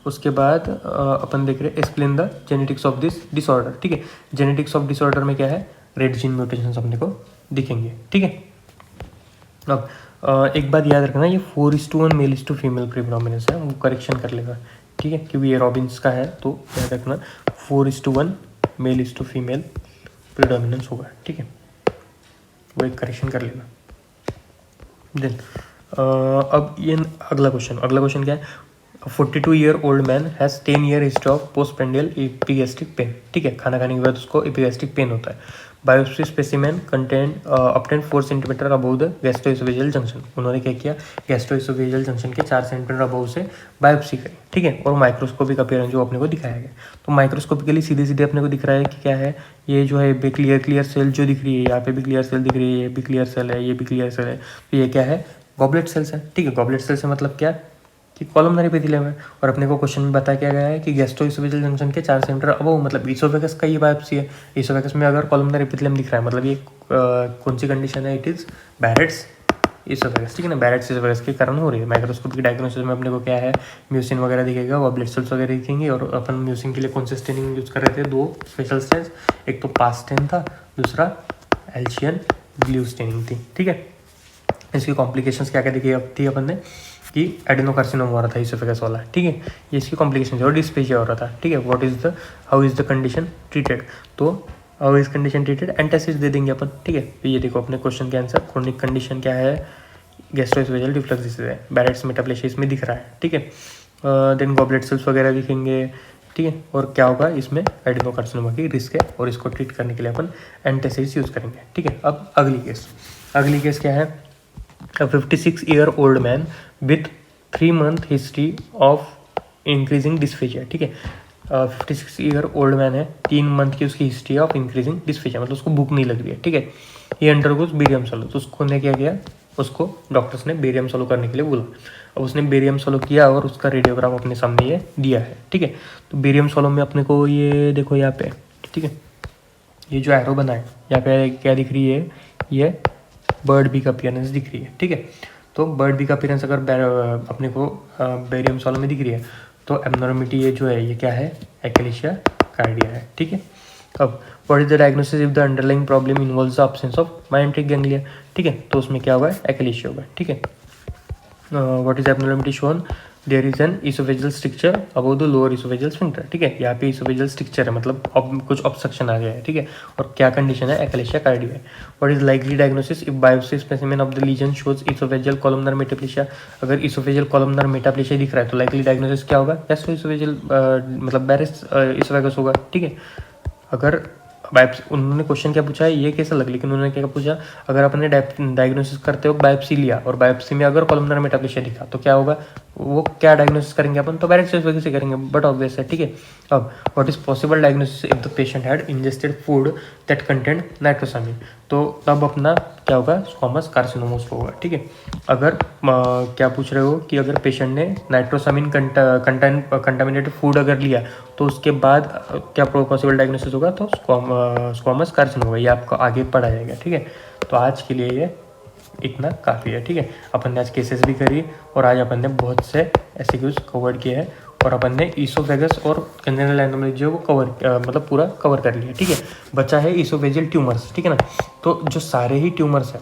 उसके बाद अपन देख रहे हैं explain the genetics of this disorder. ठीक है, जेनेटिक्स ऑफ डिसऑर्डर में क्या है, रेड जीन म्यूटेशंस अपने को दिखेंगे। ठीक है, अब एक बात याद रखना, ये 4:1 male is to female predominance है, वो करेक्शन कर लेगा। ठीक है, क्योंकि ये रॉबिन्स का है, तो याद रखना 4:1 male is to female predominance होगा। ठीक है, वो एक करेक्शन कर लेना। देन अब ये अगला क्वेश्चन क्या है, 42-year-old man has 10-year history of post prandial epigastric pain, ठीक है, खाना खाने के बाद उसको एपिगैस्ट्रिक पेन होता है। Biopsy specimen content obtain 4 centimetre above the gastro-oesophageal junction, उन्होंने क्या किया, गैस्ट्रोइसोफेजियल जंक्शन के 4 सेंटीमीटर अबव से बायोप्सी करी, ठीक है, और माइक्रोस्कोपिक अपीयरेंस जो अपने को दिखाया गया। तो माइक्रोस्कोपिकली सीधे सीधे अपने को दिख रहा है कि क्या है, ये जो है क्लियर सेल जो दिख रही है, यहाँ पे भी क्लियर सेल दिख रही है, ये भी क्लियर सेल है, ये भी क्लियर सेल है, तो ये क्या है, गॉबलेट सेल्स है, ठीक है। गॉबलेट सेल से मतलब क्या कि कॉलमनरी एपिथेलियम है, और अपने को क्वेश्चन में बताया क्या गया है कि गैस्ट्रोइसोफेजियल जंक्शन के 4 सेंटीमीटर अबव, मतलब ईसोफेगस का ये बायोप्सी है। ईसोफेगस में अगर कॉलमनरी एपिथेलियम दिख रहा है, मतलब ये कौन सी कंडीशन है, इट इज़ बैरेट्स ईसोफेगस, ठीक है ना, बैरेट्स ईसोफेगस के कारण हो रही है। माइक्रोस्कोपिक डायग्नोसिस में अपने को क्या है, म्यूसिन वगैरह दिखेगा, गॉबलेट सेल्स वगैरह दिखेंगे, और अपन म्यूसिन के लिए कौन से स्टेनिंग यूज़ कर रहे थे, 2 स्पेशल स्टेन्स, एक तो पास स्टेन था, दूसरा एल्शियन ब्लू स्टेनिंग थी, ठीक है। इसकी कॉम्प्लिकेशंस क्या क्या दिखी थी अपन ने कि एडेनोकार्सिनोमा हो रहा था ईसोफेगस वाला, ठीक है, ये इसकी कॉम्प्लिकेशन और डिस्पेजिया हो रहा था, ठीक है। What is the how is the condition treated, तो how is condition treated, antacid दे देंगे अपन, ठीक है। तो ये देखो अपने क्वेश्चन के आंसर, क्रोनिक कंडीशन क्या है, गैस्ट्रोइसोफेजियल रिफ्लक्स डिसीज है, बैरेट्स मेटाप्लेशिया इसमें दिख रहा है, ठीक है। देन गॉबलेट सेल्स वगैरह दिखेंगे, ठीक है, और क्या होगा इसमें एडेनोकार्सिनोमा की रिस्क है, और इसको ट्रीट करने के लिए अपन एंटासिड्स यूज़ करेंगे, ठीक है। अब अगली केस क्या है, A 56-year-old man with 3-month history of increasing dysphagia, ठीक है। 56-year-old मैन है, 3 मंथ की उसकी हिस्ट्री ऑफ इंक्रीजिंग डिस्फेजिया, मतलब उसको भूख नहीं लग रही है, ठीक है। ये अंडरगोज बेरियम सोलो, तो उसको ने क्या किया, उसको डॉक्टर्स ने बेरियम सोलो करने के लिए बोला। अब उसने बेरियम सोलो किया और उसका रेडियोग्राफ अपने सामने ये दिया है, ठीक है। तो बेरियम सोलो में अपने को ये देखो यहाँ पे, ठीक है, ये जो एरो बना है यहाँ पे क्या दिख रही है, ये बर्ड बी का अपीयरेंस दिख रही है, ठीक है। तो बर्ड बी का अपीयरेंस अगर अपने को बेरियम सोलो में दिख रही है, तो एब्नॉर्मलिटी ये जो है ये क्या है, एक्लेशिया कार्डिया है, ठीक है। अब what is the diagnosis if the underlying problem involves the absence of myenteric ganglia, ठीक है, तो उसमें क्या होगा, एक्लेशिया होगा, ठीक है। What is abnormality shown, there is an oesophageal stricture above the lower oesophageal sphincter, ठीक है, यहाँ पे इसोफेजियल स्ट्रक्चर है, मतलब अब कुछ ऑब्स्ट्रक्शन आ गया है, ठीक है, और क्या कंडीशन है, एक्लेशिया कार्डिया है। What is likely diagnosis if biopsy specimen of the lesion shows oesophageal columnar metaplasia, अगर इसोफेजियल कॉलमनर मेटाप्लेशिया दिख रहा है तो लाइकली डायग्नोसिस क्या होगा, गैस्ट्रोइसोफेजियल मतलब बैरेट्स इसोफेगस होगा, ठीक है। अगर बायोप्सी, उन्होंने क्वेश्चन क्या पूछा है ये कैसा लग, लेकिन उन्होंने क्या पूछा, अगर अपने डायग्नोसिस करते हो बायोप्सी लिया और बायोप्सी में अगर कॉलमनर मेटाप्लेशिया दिखा तो क्या होगा, वो क्या डायग्नोसिस करेंगे अपन, तो बैरेट्स वजह से करेंगे, बट ऑब्वियस है, ठीक है। अब what is possible diagnosis if the patient had ingested food that content nitrosamine, तो तब अपना क्या होगा, स्क्वामस कार्सिनोमोस होगा, ठीक है। अगर क्या पूछ रहे हो कि अगर पेशेंट ने नाइट्रोसामिन कंटामिनेटेड फूड अगर लिया तो उसके बाद क्या पॉसिबल डायग्नोसिस होगा, तो स्क्वामस कार्सिनोमा होगा, ये आपको आगे पढ़ा जाएगा, ठीक है। तो आज के लिए ये इतना काफ़ी है, ठीक है। अपन ने आज केसेस भी करी और आज अपन ने बहुत से एसक्यूज कवर किए हैं, और अपन ने ईसोफेगस और कंजेनिटल एनोमली को कवर मतलब पूरा कवर कर लिया, ठीक है। बचा है ईसोफेजियल ट्यूमर्स, ठीक है ना। तो जो सारे ही ट्यूमर्स हैं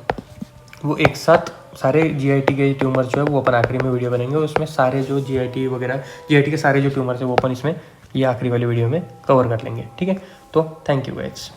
वो एक साथ, सारे जीआईटी के ट्यूमर्स जो है वो अपन आखिरी में वीडियो बनेंगे, उसमें सारे जो जीआईटी वगैरह जीआईटी के सारे जो ट्यूमर्स है वो अपन इसमें ये आखिरी वाली वीडियो में कवर कर लेंगे, ठीक है। तो थैंक यू गाइस।